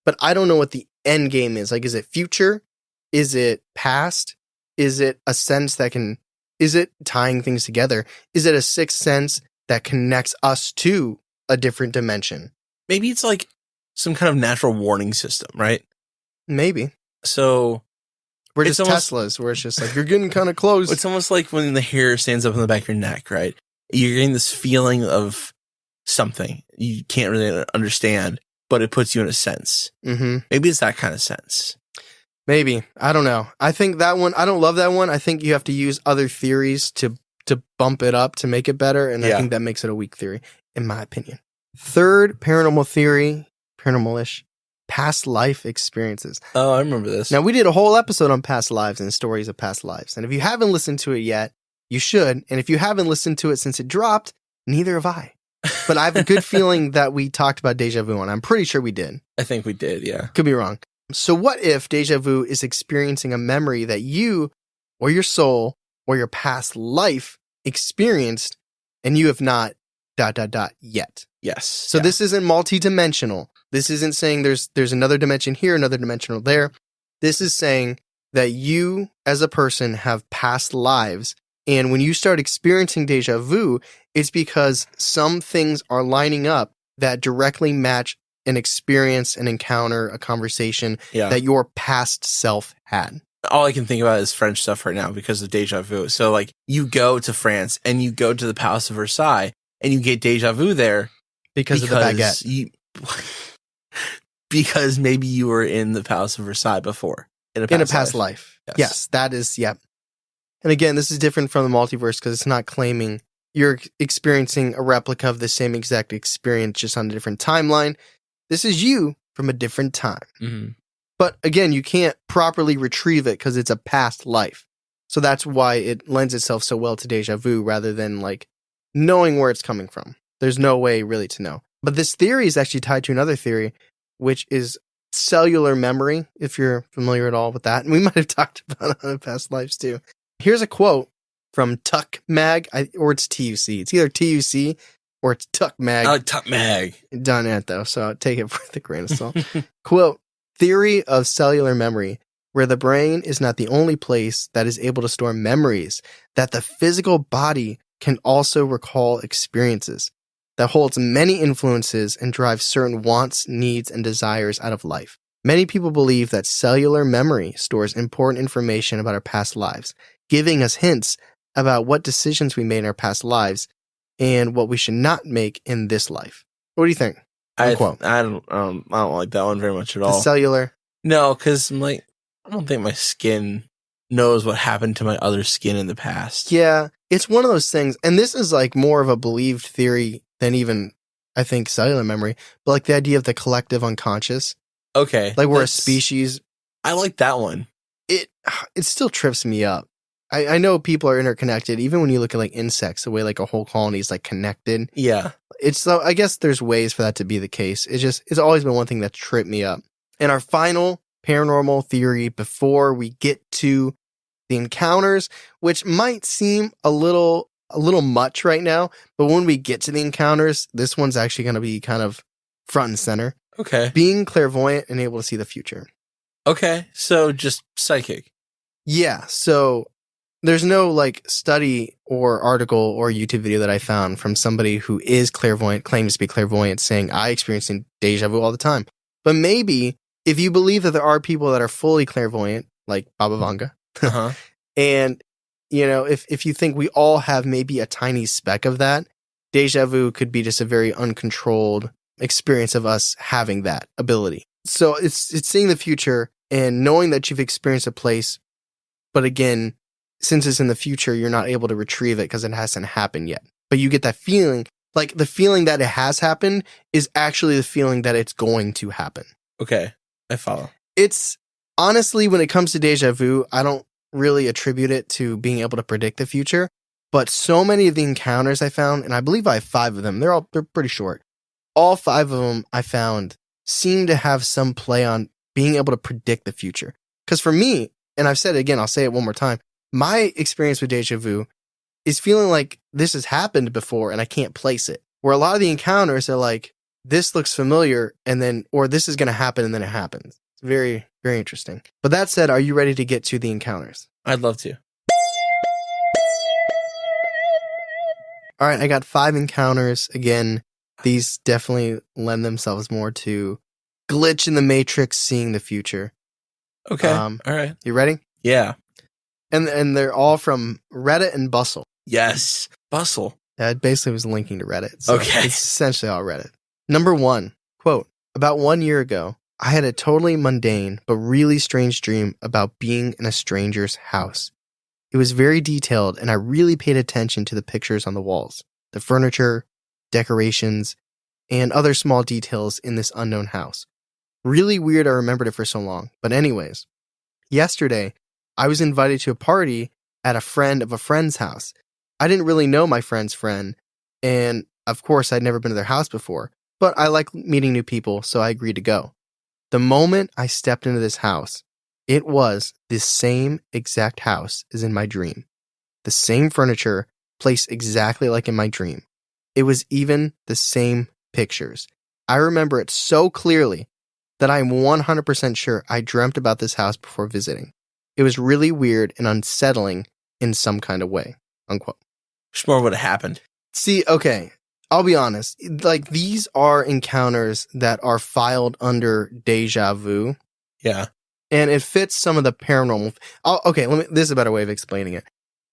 But I don't know what the end game is. Like, is it future? Is it past? Is it a sense that can, is it tying things together? Is it a sixth sense that connects us to a different dimension? Maybe it's like some kind of natural warning system, right? Maybe. So we're just Teslas, where it's just like, you're getting kind of close. It's almost like when the hair stands up on the back of your neck, right? You're getting this feeling of something you can't really understand, but it puts you in a sense. Mm-hmm. Maybe it's that kind of sense. Maybe. I don't know. I think that one, I don't love that one. I think you have to use other theories to bump it up to make it better. And I think that makes it a weak theory, in my opinion. Third paranormal theory, paranormal-ish, past life experiences. Oh, I remember this. Now, we did a whole episode on past lives and stories of past lives. And if you haven't listened to it yet, you should. And if you haven't listened to it since it dropped, neither have I. But I have a good feeling that we talked about deja vu, and I'm pretty sure we did. I think we did, yeah. Could be wrong. So what if deja vu is experiencing a memory that you or your soul or your past life experienced and you have not ... yet? Yes. So this isn't multidimensional. This isn't saying there's another dimension here, another dimensional there. This is saying that you as a person have past lives. And when you start experiencing deja vu, it's because some things are lining up that directly match an experience, an encounter, a conversation that your past self had. All I can think about is French stuff right now because of deja vu. So like you go to France and you go to the Palace of Versailles and you get deja vu there because of the baguette. Because maybe you were in the Palace of Versailles before. In a past life. Yes, that is, yep. And again, this is different from the multiverse because it's not claiming you're experiencing a replica of the same exact experience just on a different timeline. This is you from a different time. Mm-hmm. But again, you can't properly retrieve it because it's a past life. So that's why it lends itself so well to deja vu rather than like knowing where it's coming from. There's no way really to know. But this theory is actually tied to another theory, which is cellular memory, if you're familiar at all with that. And we might have talked about it on past lives too. Here's a quote from Tuck Mag, or it's TUC. It's either TUC or it's Tuck Mag. I like Tuck Mag. Done it though, so take it with a grain of salt. Quote, theory of cellular memory, where the brain is not the only place that is able to store memories, that the physical body can also recall experiences, that holds many influences and drives certain wants, needs, and desires out of life. Many people believe that cellular memory stores important information about our past lives, giving us hints about what decisions we made in our past lives and what we should not make in this life. What do you think? I don't like that one very much at all. The cellular? No, because I'm like, I don't think my skin knows what happened to my other skin in the past. Yeah, it's one of those things, and this is like more of a believed theory than even, I think, cellular memory, but like the idea of the collective unconscious. Okay. Like we're a species. I like that one. It still trips me up. I know people are interconnected, even when you look at like insects, the way like a whole colony is like connected. Yeah. So I guess there's ways for that to be the case. It's always been one thing that tripped me up. And our final paranormal theory before we get to the encounters, which might seem a little much right now, but when we get to the encounters, this one's actually going to be kind of front and center. Okay. Being clairvoyant and able to see the future. Okay. So just psychic. Yeah. So there's no like study or article or YouTube video that I found from somebody who is clairvoyant, claims to be clairvoyant, saying I experience deja vu all the time. But maybe if you believe that there are people that are fully clairvoyant, like Baba Vanga, and you know, if you think we all have maybe a tiny speck of that, deja vu could be just a very uncontrolled experience of us having that ability. So it's seeing the future and knowing that you've experienced a place, but again, since it's in the future, you're not able to retrieve it because it hasn't happened yet. But you get that feeling, like the feeling that it has happened is actually the feeling that it's going to happen. Okay, I follow. It's honestly, when it comes to deja vu, I don't really attribute it to being able to predict the future. But so many of the encounters I found, and I believe I have 5 of them, they're pretty short. All 5 of them I found seem to have some play on being able to predict the future. Because for me, and I've said it again, I'll say it one more time, my experience with deja vu is feeling like this has happened before and I can't place it. Where a lot of the encounters are like, this looks familiar, and then, or this is going to happen and then it happens. It's very, very interesting. But that said, are you ready to get to the encounters? I'd love to. All right, I got 5 encounters. Again, these definitely lend themselves more to glitch in the matrix, seeing the future. Okay. All right. You ready? Yeah. And they're all from Reddit and Bustle. Yes. Bustle. Yeah, it basically was linking to Reddit. So okay. It's essentially all Reddit. Number 1, quote, about 1 year ago, I had a totally mundane but really strange dream about being in a stranger's house. It was very detailed, and I really paid attention to the pictures on the walls, the furniture, decorations, and other small details in this unknown house. Really weird I remembered it for so long. But anyways, yesterday, I was invited to a party at a friend of a friend's house. I didn't really know my friend's friend, and Of course, I'd never been to their house before, but I like meeting new people, so I agreed to go. The moment I stepped into this house, it was the same exact house as in my dream. The same furniture, placed exactly like in my dream. It was even the same pictures. I remember it so clearly that I'm 100% sure I dreamt about this house before visiting. It was really weird and unsettling in some kind of way. Unquote. Which more would have happened? See, okay, I'll be honest. Like, these are encounters that are filed under Deja Vu. Yeah. And it fits some of the paranormal. This is a better way of explaining it.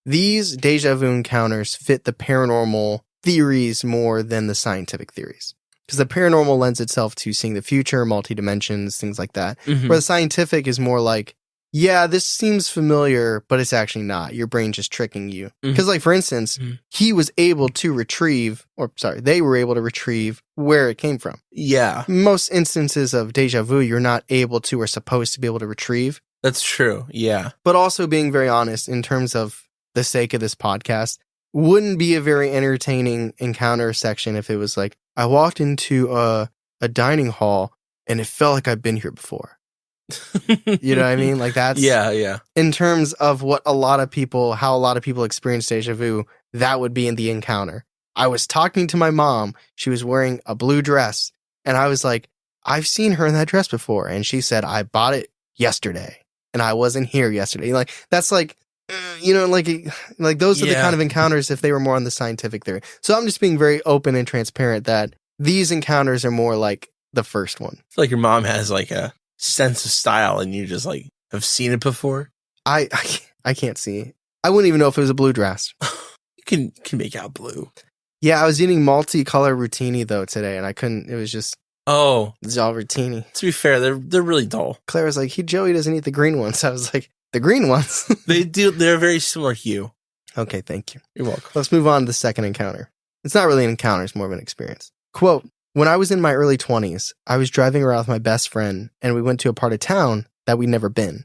These Deja Vu encounters fit the paranormal theories more than the scientific theories. Because the paranormal lends itself to seeing the future, multi-dimensions, things like that. Mhm. Where the scientific is more like, yeah, this seems familiar, but it's actually not. Your brain just tricking you. Because, like, for instance, he was able to retrieve, they were able to retrieve where it came from. Yeah. Most instances of deja vu, you're not able to or supposed to be able to retrieve. That's true. Yeah. But also being very honest in terms of the sake of this podcast, wouldn't be a very entertaining encounter section if it was like, I walked into a dining hall and it felt like I've been here before. You know what I mean? Like, that's yeah. In terms of how a lot of people experience deja vu, that would be in the encounter. I was talking to my mom. She was wearing a blue dress. And I was like, I've seen her in that dress before. And she said, I bought it yesterday. And I wasn't here yesterday. Like, that's like, those are the kind of encounters if they were more on the scientific theory. So I'm just being very open and transparent that these encounters are more like the first one. I feel like your mom has like a sense of style and you just like have seen it before. I can't see. I wouldn't even know if it was a blue dress. You can make out blue. Yeah, I was eating multicolor rotini though today, and I couldn't. It was just it's all rotini. To be fair, they're really dull. Claire was like, Joey doesn't eat the green ones. I was like, the green ones. They do. They're very similar hue. Okay, thank you. You're welcome. Let's move on to the second encounter. It's not really an encounter; it's more of an experience. Quote: When I was in my early 20s, I was driving around with my best friend, and we went to a part of town that we'd never been.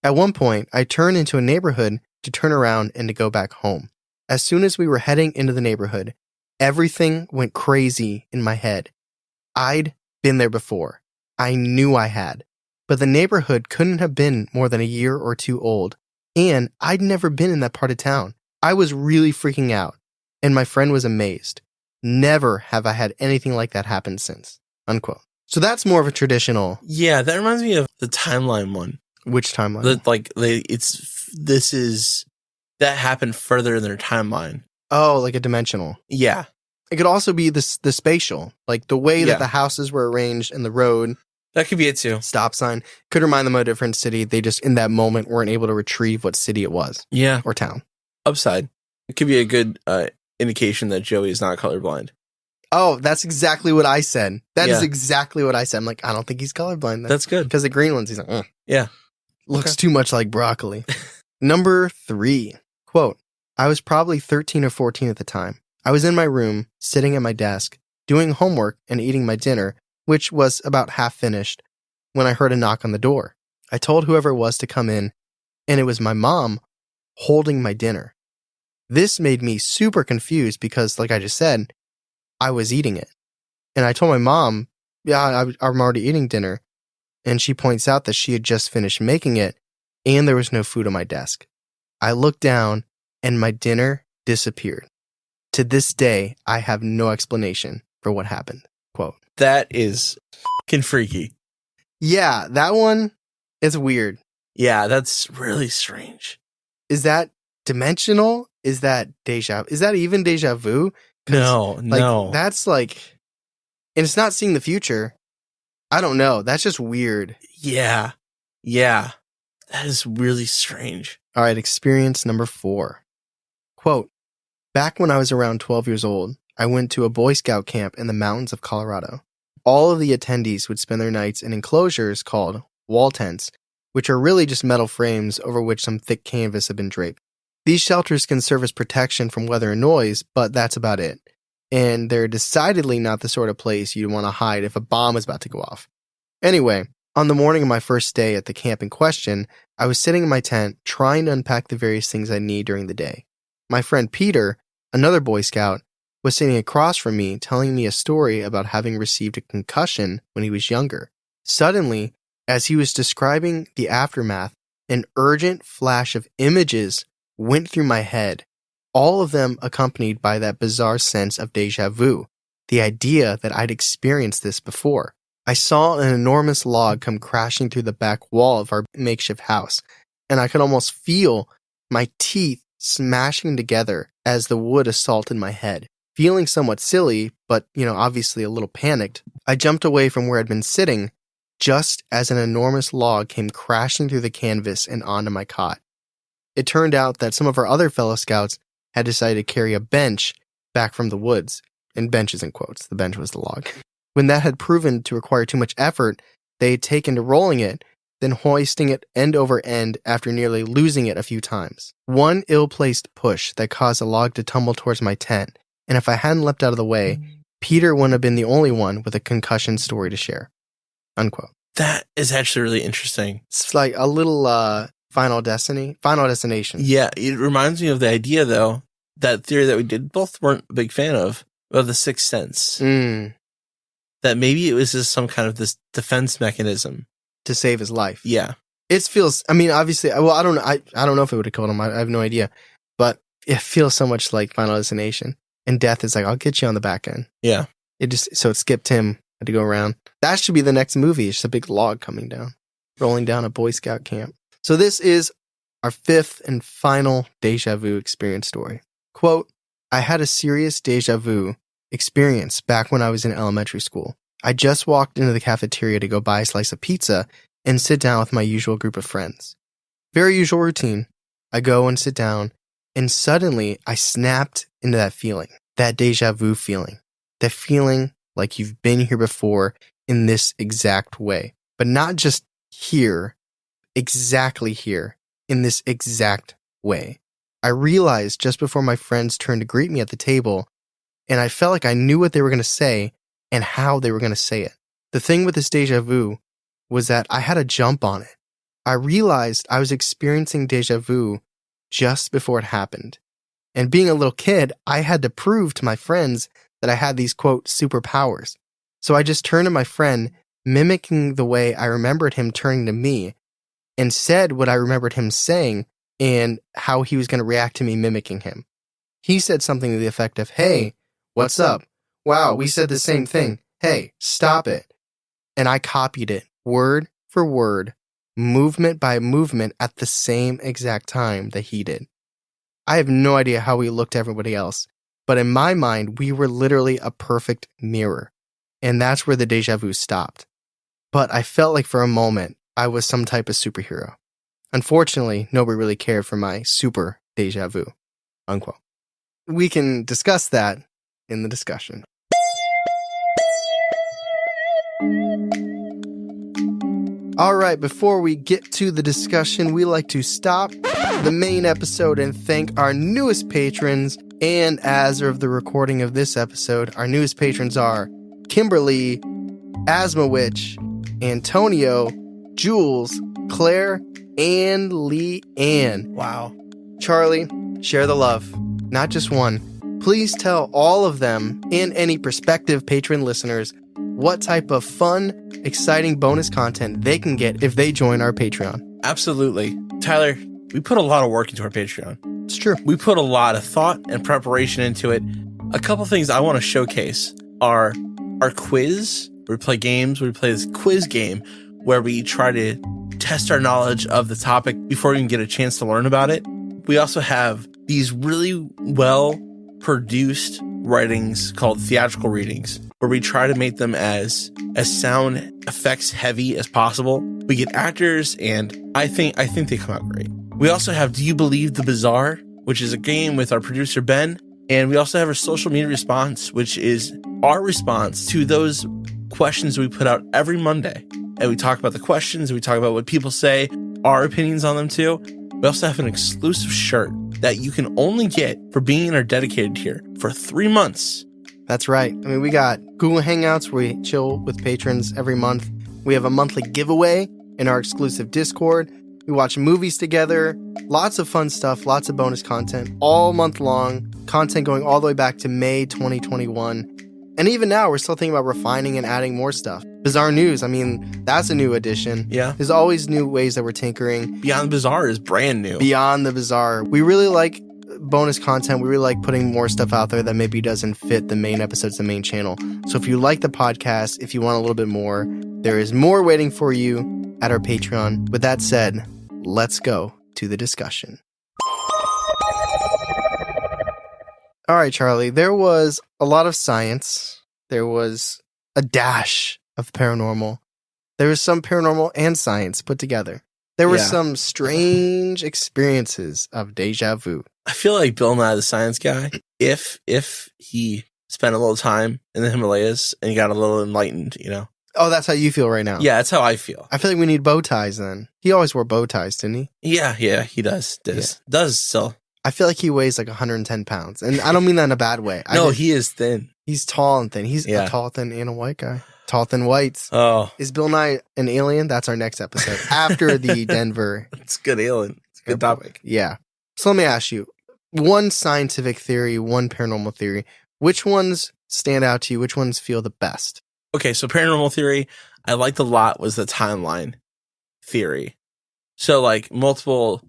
At one point, I turned into a neighborhood to turn around and to go back home. As soon as we were heading into the neighborhood, everything went crazy in my head. I'd been there before. I knew I had. But the neighborhood couldn't have been more than a year or two old, and I'd never been in that part of town. I was really freaking out, and my friend was amazed. Never have I had anything like that happen since. Unquote. So that's more of a traditional. Yeah, that reminds me of the timeline one. Which timeline? That happened further in their timeline. Oh, like a dimensional. Yeah. It could also be the spatial, like the way that the houses were arranged and the road. That could be it too. Stop sign. Could remind them of a different city. They just, in that moment, weren't able to retrieve what city it was. Yeah. Or town. Upside. It could be a good indication that Joey is not colorblind. Oh, that's exactly what I said. That is exactly what I said. I'm like, I don't think he's colorblind. That's good. Because the green ones, he's like, yeah. Looks too much like broccoli. Number 3. Quote, I was probably 13 or 14 at the time. I was in my room, sitting at my desk, doing homework and eating my dinner, which was about half finished, when I heard a knock on the door. I told whoever it was to come in, and it was my mom holding my dinner. This made me super confused because, like I just said, I was eating it. And I told my mom, I'm already eating dinner. And she points out that she had just finished making it, and there was no food on my desk. I looked down, and my dinner disappeared. To this day, I have no explanation for what happened. Quote. That is fucking freaky. Yeah, that one is weird. Yeah, that's really strange. Is that dimensional? Is that deja? Is that even deja vu? No. That's like, and it's not seeing the future. I don't know. That's just weird. Yeah. That is really strange. All right, experience number 4. Quote, back when I was around 12 years old, I went to a Boy Scout camp in the mountains of Colorado. All of the attendees would spend their nights in enclosures called wall tents, which are really just metal frames over which some thick canvas had been draped. These shelters can serve as protection from weather and noise, but that's about it. And they're decidedly not the sort of place you'd want to hide if a bomb is about to go off. Anyway, on the morning of my first day at the camp in question, I was sitting in my tent trying to unpack the various things I need during the day. My friend Peter, another Boy Scout, was sitting across from me telling me a story about having received a concussion when he was younger. Suddenly, as he was describing the aftermath, an urgent flash of images went through my head, all of them accompanied by that bizarre sense of déjà vu, the idea that I'd experienced this before. I saw an enormous log come crashing through the back wall of our makeshift house, and I could almost feel my teeth smashing together as the wood assaulted my head. Feeling somewhat silly, but, obviously a little panicked, I jumped away from where I'd been sitting just as an enormous log came crashing through the canvas and onto my cot. It turned out that some of our other fellow scouts had decided to carry a bench back from the woods. And benches in quotes, the bench was the log. When that had proven to require too much effort, they had taken to rolling it, then hoisting it end over end after nearly losing it a few times. One ill-placed push that caused the log to tumble towards my tent, and if I hadn't leapt out of the way, Peter wouldn't have been the only one with a concussion story to share. Unquote. That is actually really interesting. It's like a little Final Destination. Yeah, it reminds me of the idea, though, that theory that we both weren't a big fan of the sixth sense. That maybe it was just some kind of this defense mechanism to save his life. Yeah. It feels, obviously, well, I don't know. I don't know if it would have killed him. I have no idea. But it feels so much like Final Destination. And death is like, I'll get you on the back end. Yeah. It skipped him. Had to go around. That should be the next movie. It's just a big log coming down, rolling down a Boy Scout camp. So this is our fifth and final déjà vu experience story. Quote, I had a serious déjà vu experience back when I was in elementary school. I just walked into the cafeteria to go buy a slice of pizza and sit down with my usual group of friends. Very usual routine. I go and sit down, and suddenly I snapped into that feeling, that déjà vu feeling, that feeling like you've been here before in this exact way, but not just here, exactly here, in this exact way. I realized just before my friends turned to greet me at the table, and I felt like I knew what they were going to say and how they were going to say it. The thing with this déjà vu was that I had a jump on it. I realized I was experiencing déjà vu just before it happened. And being a little kid, I had to prove to my friends that I had these, quote, superpowers. So I just turned to my friend, mimicking the way I remembered him turning to me, and said what I remembered him saying and how he was going to react to me mimicking him. He said something to the effect of, hey, what's up? Wow, we said the same thing. Hey, stop it. And I copied it, word for word, movement by movement at the same exact time that he did. I have no idea how we looked to everybody else, but in my mind, we were literally a perfect mirror. And that's where the déjà vu stopped. But I felt like for a moment, I was some type of superhero. Unfortunately, nobody really cared for my super déjà vu, unquote. We can discuss that in the discussion. All right, before we get to the discussion, we like to stop the main episode and thank our newest patrons. And as of the recording of this episode, our newest patrons are Kimberly, Asthma Witch, Antonio, Jules, Claire, and Lee Ann. Wow. Charlie, share the love. Not just one. Please tell all of them and any prospective patron listeners what type of fun, exciting bonus content they can get if they join our Patreon. Absolutely. Tyler, we put a lot of work into our Patreon. It's true. We put a lot of thought and preparation into it. A couple things I want to showcase are our quiz. We play games. We play this quiz game where we try to test our knowledge of the topic before we even get a chance to learn about it. We also have these really well-produced writings called theatrical readings, where we try to make them as sound effects heavy as possible. We get actors, and I think they come out great. We also have Do You Believe the Bizarre, which is a game with our producer Ben, and we also have our social media response, which is our response to those questions we put out every Monday. And we talk about the questions, and we talk about what people say, our opinions on them too. We also have an exclusive shirt that you can only get for being in our dedicated tier for 3 months. That's right. I mean, we got Google Hangouts where we chill with patrons every month. We have a monthly giveaway in our exclusive Discord. We watch movies together. Lots of fun stuff, lots of bonus content all month long. content going all the way back to May 2021. And even now, we're still thinking about refining and adding more stuff. Bizarre News, I mean, that's a new addition. Yeah. There's always new ways that we're tinkering. Beyond the Bizarre is brand new. Beyond the Bizarre. We really like bonus content. We really like putting more stuff out there that maybe doesn't fit the main episodes, the main channel. So if you like the podcast, if you want a little bit more, there is more waiting for you at our Patreon. With that said, let's go to the discussion. All right, Charlie, there was a lot of science. There was a dash of paranormal. There was some paranormal and science put together. There were some strange experiences of deja vu. I feel like Bill Nye the Science Guy, if he spent a little time in the Himalayas and he got a little enlightened, you know? Oh, that's how you feel right now? Yeah, that's how I feel. I feel like we need bow ties then. He always wore bow ties, didn't he? Yeah, he does. Does still. I feel like he weighs like 110 pounds. And I don't mean that in a bad way. He is thin. He's tall and thin. He's a tall, thin, and a white guy. Tall, thin whites. Oh. Is Bill Nye an alien? That's our next episode. After the Denver. It's a good alien. It's a good topic. Yeah. So let me ask you, one scientific theory, one paranormal theory. Which ones stand out to you? Which ones feel the best? Okay, so paranormal theory I liked a lot was the timeline theory. So like multiple...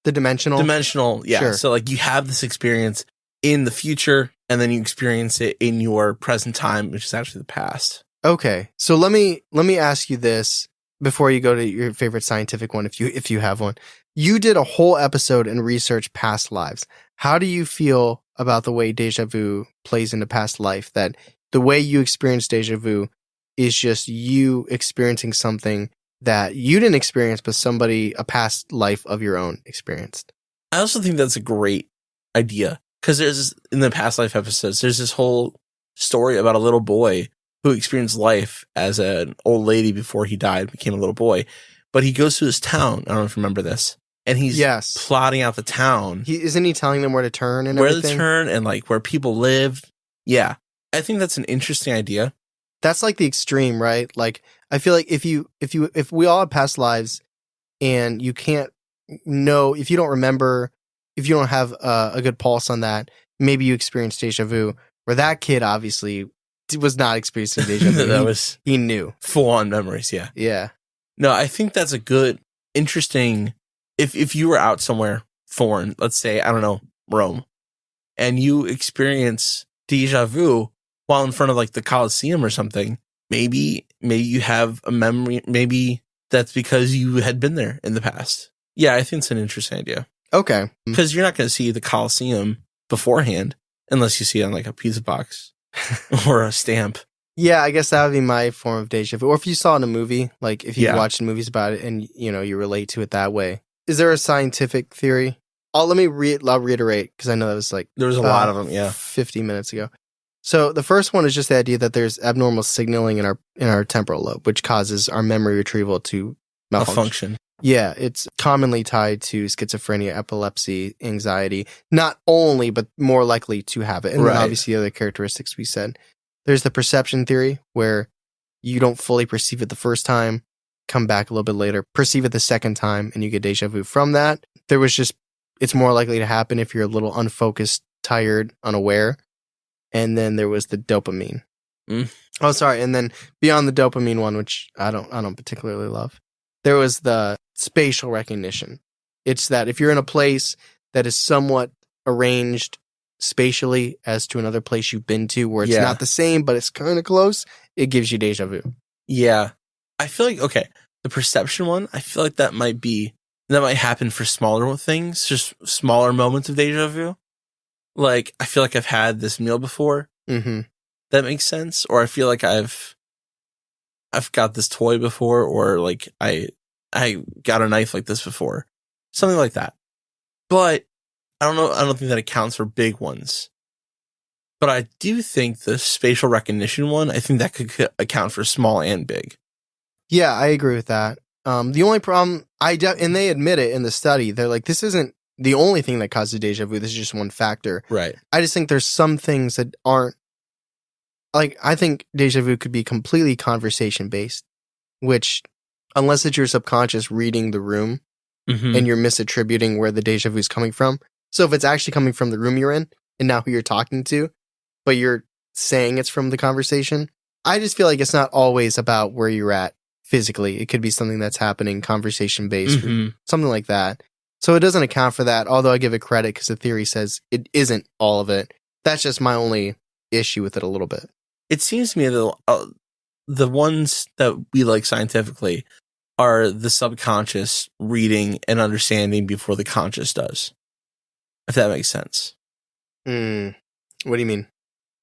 The dimensional? Yeah. Sure. So like you have this experience in the future and then you experience it in your present time, which is actually the past. Okay. So let me ask you this before you go to your favorite scientific one, if you have one. You did a whole episode and researched past lives. How do you feel about the way deja vu plays into past life? That the way you experience deja vu is just you experiencing something that you didn't experience, but a past life of your own experienced. I also think that's a great idea because there's in the past life episodes, there's this whole story about a little boy who experienced life as an old lady before he died, became a little boy. But he goes to his town. I don't know if you remember this. And he's plotting out the town. Isn't he telling them where to turn and everything? Where to turn and like where people live. Yeah. I think that's an interesting idea. That's like the extreme, right? Like I feel like if we all have past lives and you can't know, if you don't remember, if you don't have a good pulse on that, maybe you experience deja vu. Where that kid obviously was not experiencing deja vu. He knew. Full on memories, yeah. Yeah. No, I think that's a good, interesting, if you were out somewhere foreign, let's say, I don't know, Rome, and you experience deja vu while in front of like the Colosseum or something, maybe you have a memory, maybe that's because you had been there in the past. Yeah, I think it's an interesting idea. Okay. Because you're not going to see the Colosseum beforehand unless you see it on like a pizza box or a stamp. Yeah, I guess that would be my form of deja vu. Or if you saw it in a movie, like if you watched movies about it and you relate to it that way. Is there a scientific theory? I'll reiterate because I know that was like there was a lot of them. Yeah, 50 minutes ago. So the first one is just the idea that there's abnormal signaling in our temporal lobe, which causes our memory retrieval to malfunction. Yeah, it's commonly tied to schizophrenia, epilepsy, anxiety. Not only, but more likely to have it. And then obviously the other characteristics we said. There's the perception theory where you don't fully perceive it the first time, come back a little bit later, perceive it the second time, and you get deja vu from that. There was just, it's more likely to happen if you're a little unfocused, tired, unaware. And then there was the dopamine. Oh, sorry. And then beyond the dopamine one, which I don't particularly love, there was the spatial recognition. It's that if you're in a place that is somewhat arranged spatially as to another place you've been to where it's not the same, but it's kind of close, it gives you deja vu. Yeah. I feel like, okay, the perception one, I feel like that might happen for smaller things, just smaller moments of deja vu. Like, I feel like I've had this meal before. Mm-hmm. That makes sense. Or I feel like I've got this toy before, or like I got a knife like this before. Something like that. But I don't know. I don't think that accounts for big ones. But I do think the spatial recognition one, I think that could account for small and big. Yeah, I agree with that. The only problem, and they admit it in the study, they're like, this isn't the only thing that causes deja vu. This is just one factor. Right. I just think there's some things that aren't, like, I think deja vu could be completely conversation based, which, unless it's your subconscious reading the room and you're misattributing where the deja vu is coming from. So if it's actually coming from the room you're in and now who you're talking to, but you're saying it's from the conversation. I just feel like it's not always about where you're at physically. It could be something that's happening conversation based or something like that. So it doesn't account for that, although I give it credit because the theory says it isn't all of it. That's just my only issue with it a little bit. It seems to me that the ones that we like scientifically are the subconscious reading and understanding before the conscious does. If that makes sense. What do you mean?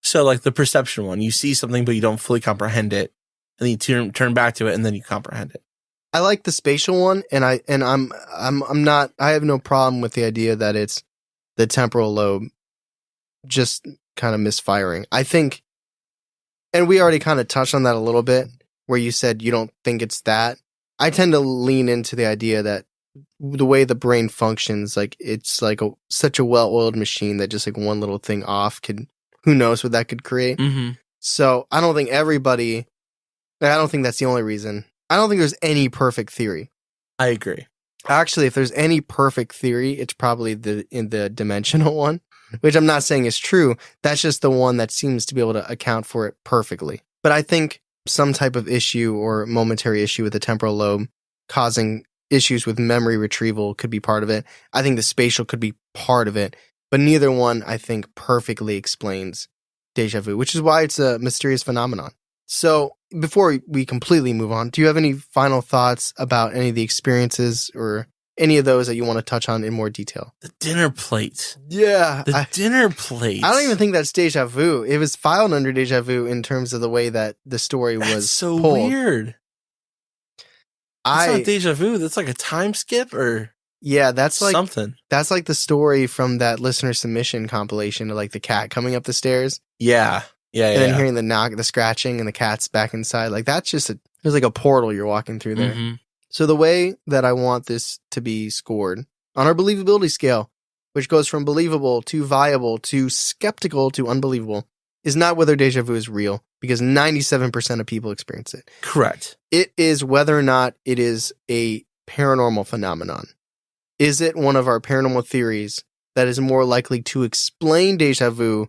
So like the perception one, you see something but you don't fully comprehend it, and then you turn back to it and then you comprehend it. I like the spatial one, and I have no problem with the idea that it's the temporal lobe just kind of misfiring. I think, and we already kind of touched on that a little bit, where you said you don't think it's that. I tend to lean into the idea that the way the brain functions, like it's like such a well-oiled machine that just like one little thing off who knows what that could create. So I don't think that's the only reason. I don't think there's any perfect theory. I agree. Actually, if there's any perfect theory, it's probably in the dimensional one, which I'm not saying is true. That's just the one that seems to be able to account for it perfectly. But I think some type of issue or momentary issue with the temporal lobe causing issues with memory retrieval could be part of it. I think the spatial could be part of it, but neither one, I think, perfectly explains deja vu, which is why it's a mysterious phenomenon. So before we completely move on, do you have any final thoughts about any of the experiences or any of those that you want to touch on in more detail? The dinner plate. Yeah. Dinner plate. I don't even think that's deja vu. It was filed under deja vu in terms of the way that the story was so pulled. Weird. It's not deja vu. That's like a time skip or that's like something. That's like the story from that listener submission compilation of like the cat coming up the stairs. Yeah. And then hearing the scratching and the cat's back inside. Like that's just there's like a portal you're walking through there. So the way that I want this to be scored on our believability scale, which goes from believable to viable to skeptical to unbelievable, is not whether deja vu is real, because 97% of people experience it. Correct. It is whether or not it is a paranormal phenomenon. Is it one of our paranormal theories that is more likely to explain deja vu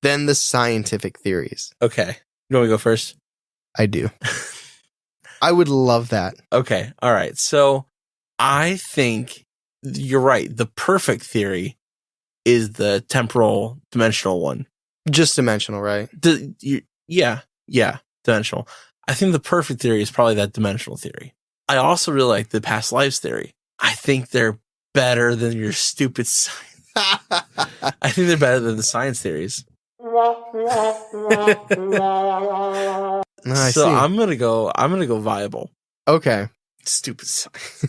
than the scientific theories? Okay. You want me to go first? I do. I would love that. Okay. All right. So I think you're right. The perfect theory is the temporal dimensional one. Just dimensional, right? Yeah. Dimensional. I think the perfect theory is probably that dimensional theory. I also really like the past lives theory. I think they're better than your stupid science. I think they're better than the science theories. I'm gonna go viable. Okay. Stupid science.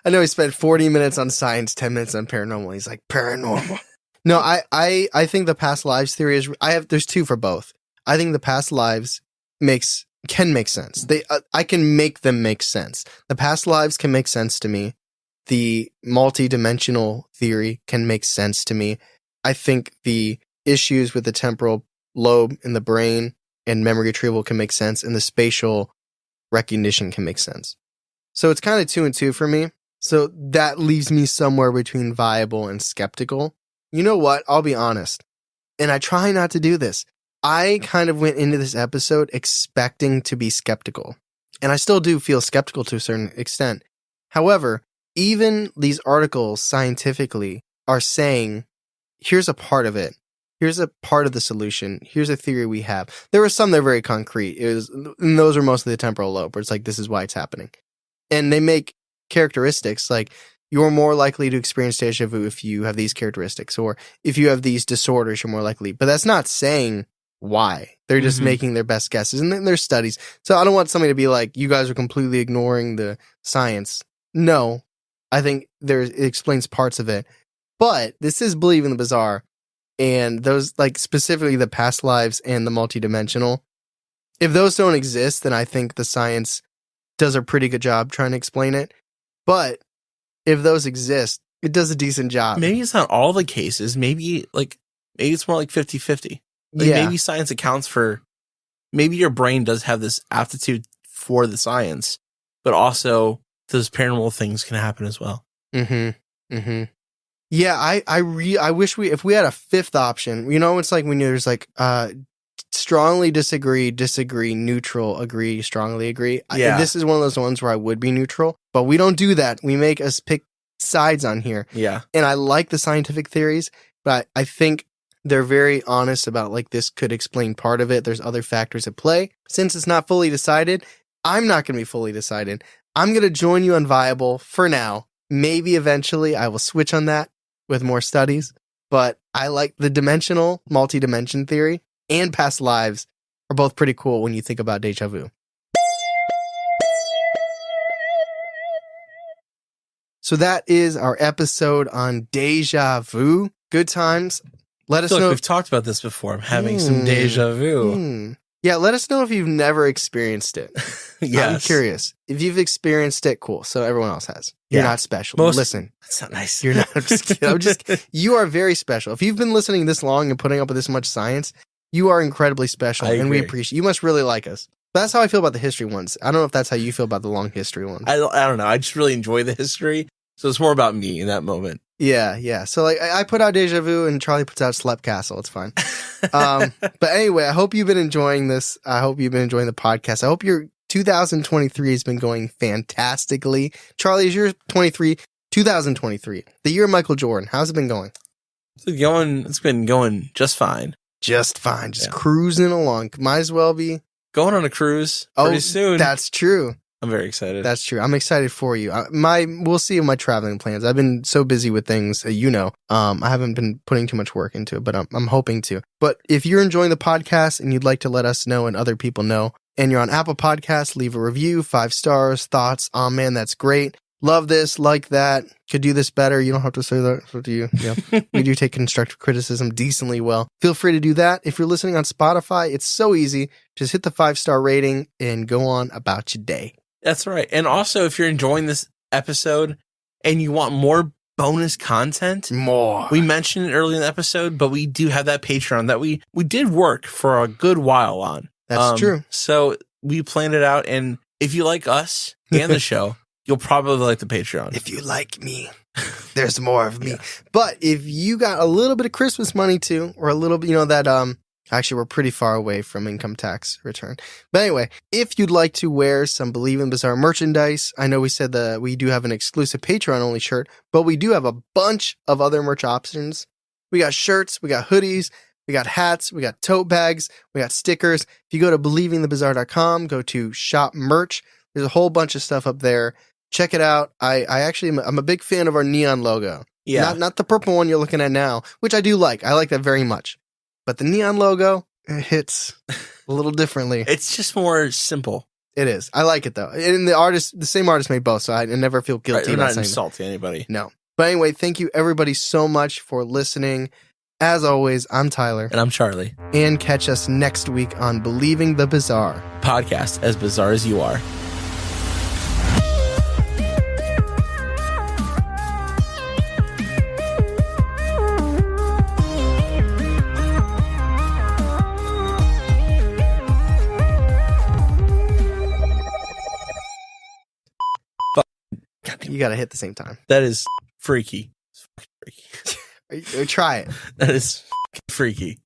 I know he spent 40 minutes on science, 10 minutes on paranormal. He's like, paranormal. No, I think the past lives theory is. There's two for both. I think the past lives can make sense. I can make them make sense. The past lives can make sense to me. The multi-dimensional theory can make sense to me. I think the issues with the temporal lobe in the brain and memory retrieval can make sense, and the spatial recognition can make sense. So it's kind of 2 and 2 for me. So that leaves me somewhere between viable and skeptical. You know what? I'll be honest. And I try not to do this. I kind of went into this episode expecting to be skeptical. And I still do feel skeptical to a certain extent. However, even these articles scientifically are saying, here's a part of it. Here's a part of the solution. Here's a theory we have. There were some that are very concrete. And those are mostly the temporal lobe, where it's like, this is why it's happening. And they make characteristics like, you're more likely to experience deja vu if you have these characteristics, or if you have these disorders, you're more likely. But that's not saying why. They're just making their best guesses. And then there's studies. So I don't want somebody to be like, you guys are completely ignoring the science. No, I think it explains parts of it. But this is believing the bizarre. And those, like specifically the past lives and the multidimensional, if those don't exist, then I think the science does a pretty good job trying to explain it. But if those exist, it does a decent job. Maybe it's not all the cases. Maybe it's more like 50-50. Maybe science accounts for, maybe your brain does have this aptitude for the science, but also those paranormal things can happen as well. Yeah, I wish if we had a fifth option. It's like when there's like strongly disagree, neutral, agree, strongly agree. Yeah. This is one of those ones where I would be neutral, but we don't do that. We make us pick sides on here. Yeah. And I like the scientific theories, but I think they're very honest about like this could explain part of it. There's other factors at play. Since it's not fully decided, I'm not going to be fully decided. I'm going to join you on viable for now. Maybe eventually I will switch on that with more studies, but I like the dimensional, multi-dimension theory and past lives are both pretty cool when you think about deja vu. So that is our episode on deja vu. Good times. Let us know. We've talked about this before. I'm having some deja vu. Yeah, let us know if you've never experienced it. Yes. I'm curious. If you've experienced it, cool. So everyone else has. You're not special. Listen. That's not nice. You're not. I'm just kidding. You are very special. If you've been listening this long and putting up with this much science, you are incredibly special. And we appreciate you. Must really like us. But that's how I feel about the history ones. I don't know if that's how you feel about the long history ones. I don't know. I just really enjoy the history. So it's more about me in that moment. Yeah. So like I put out Deja Vu and Charlie puts out Slept Castle. It's fine. But anyway, I hope you've been enjoying this. I hope you've been enjoying the podcast. I hope your 2023 has been going fantastically. Charlie, is your 2023, the year of Michael Jordan. How's it been going? It's been going just fine. Just fine. Just cruising along. Might as well be going on a cruise pretty soon. That's true. I'm very excited. That's true. I'm excited for you. We'll see my traveling plans. I've been so busy with things, I haven't been putting too much work into it, but I'm hoping to. But if you're enjoying the podcast and you'd like to let us know and other people know, and you're on Apple Podcasts, leave a review, 5 stars, thoughts. Oh man, that's great. Love this, like that. Could do this better. You don't have to say that. So do you? Yeah. We do take constructive criticism decently well. Feel free to do that. If you're listening on Spotify, it's so easy. Just hit the 5-star rating and go on about your day. That's right. And also, if you're enjoying this episode and you want more bonus content, we mentioned it early in the episode, but we do have that Patreon that we did work for a good while on. That's true. So we planned it out. And if you like us and the show, you'll probably like the Patreon. If you like me, there's more of me. Yeah. But if you got a little bit of Christmas money too, or a little bit, actually, we're pretty far away from income tax return. But anyway, if you'd like to wear some Believe in Bizarre merchandise, I know we said that we do have an exclusive Patreon-only shirt, but we do have a bunch of other merch options. We got shirts, we got hoodies, we got hats, we got tote bags, we got stickers. If you go to believingthebizarre.com, go to shop merch. There's a whole bunch of stuff up there. Check it out. I'm a big fan of our neon logo. Yeah. Not the purple one you're looking at now, which I do like. I like that very much. But the neon logo, it hits a little differently. It's just more simple. It is. I like it though. And the same artist made both, so I never feel guilty about saying not insulting anybody. No. But anyway, thank you everybody so much for listening. As always, I'm Tyler. And I'm Charlie. And catch us next week on Believing the Bizarre. Podcast as bizarre as you are. You gotta hit the same time. That is freaky. Try it. That is freaky.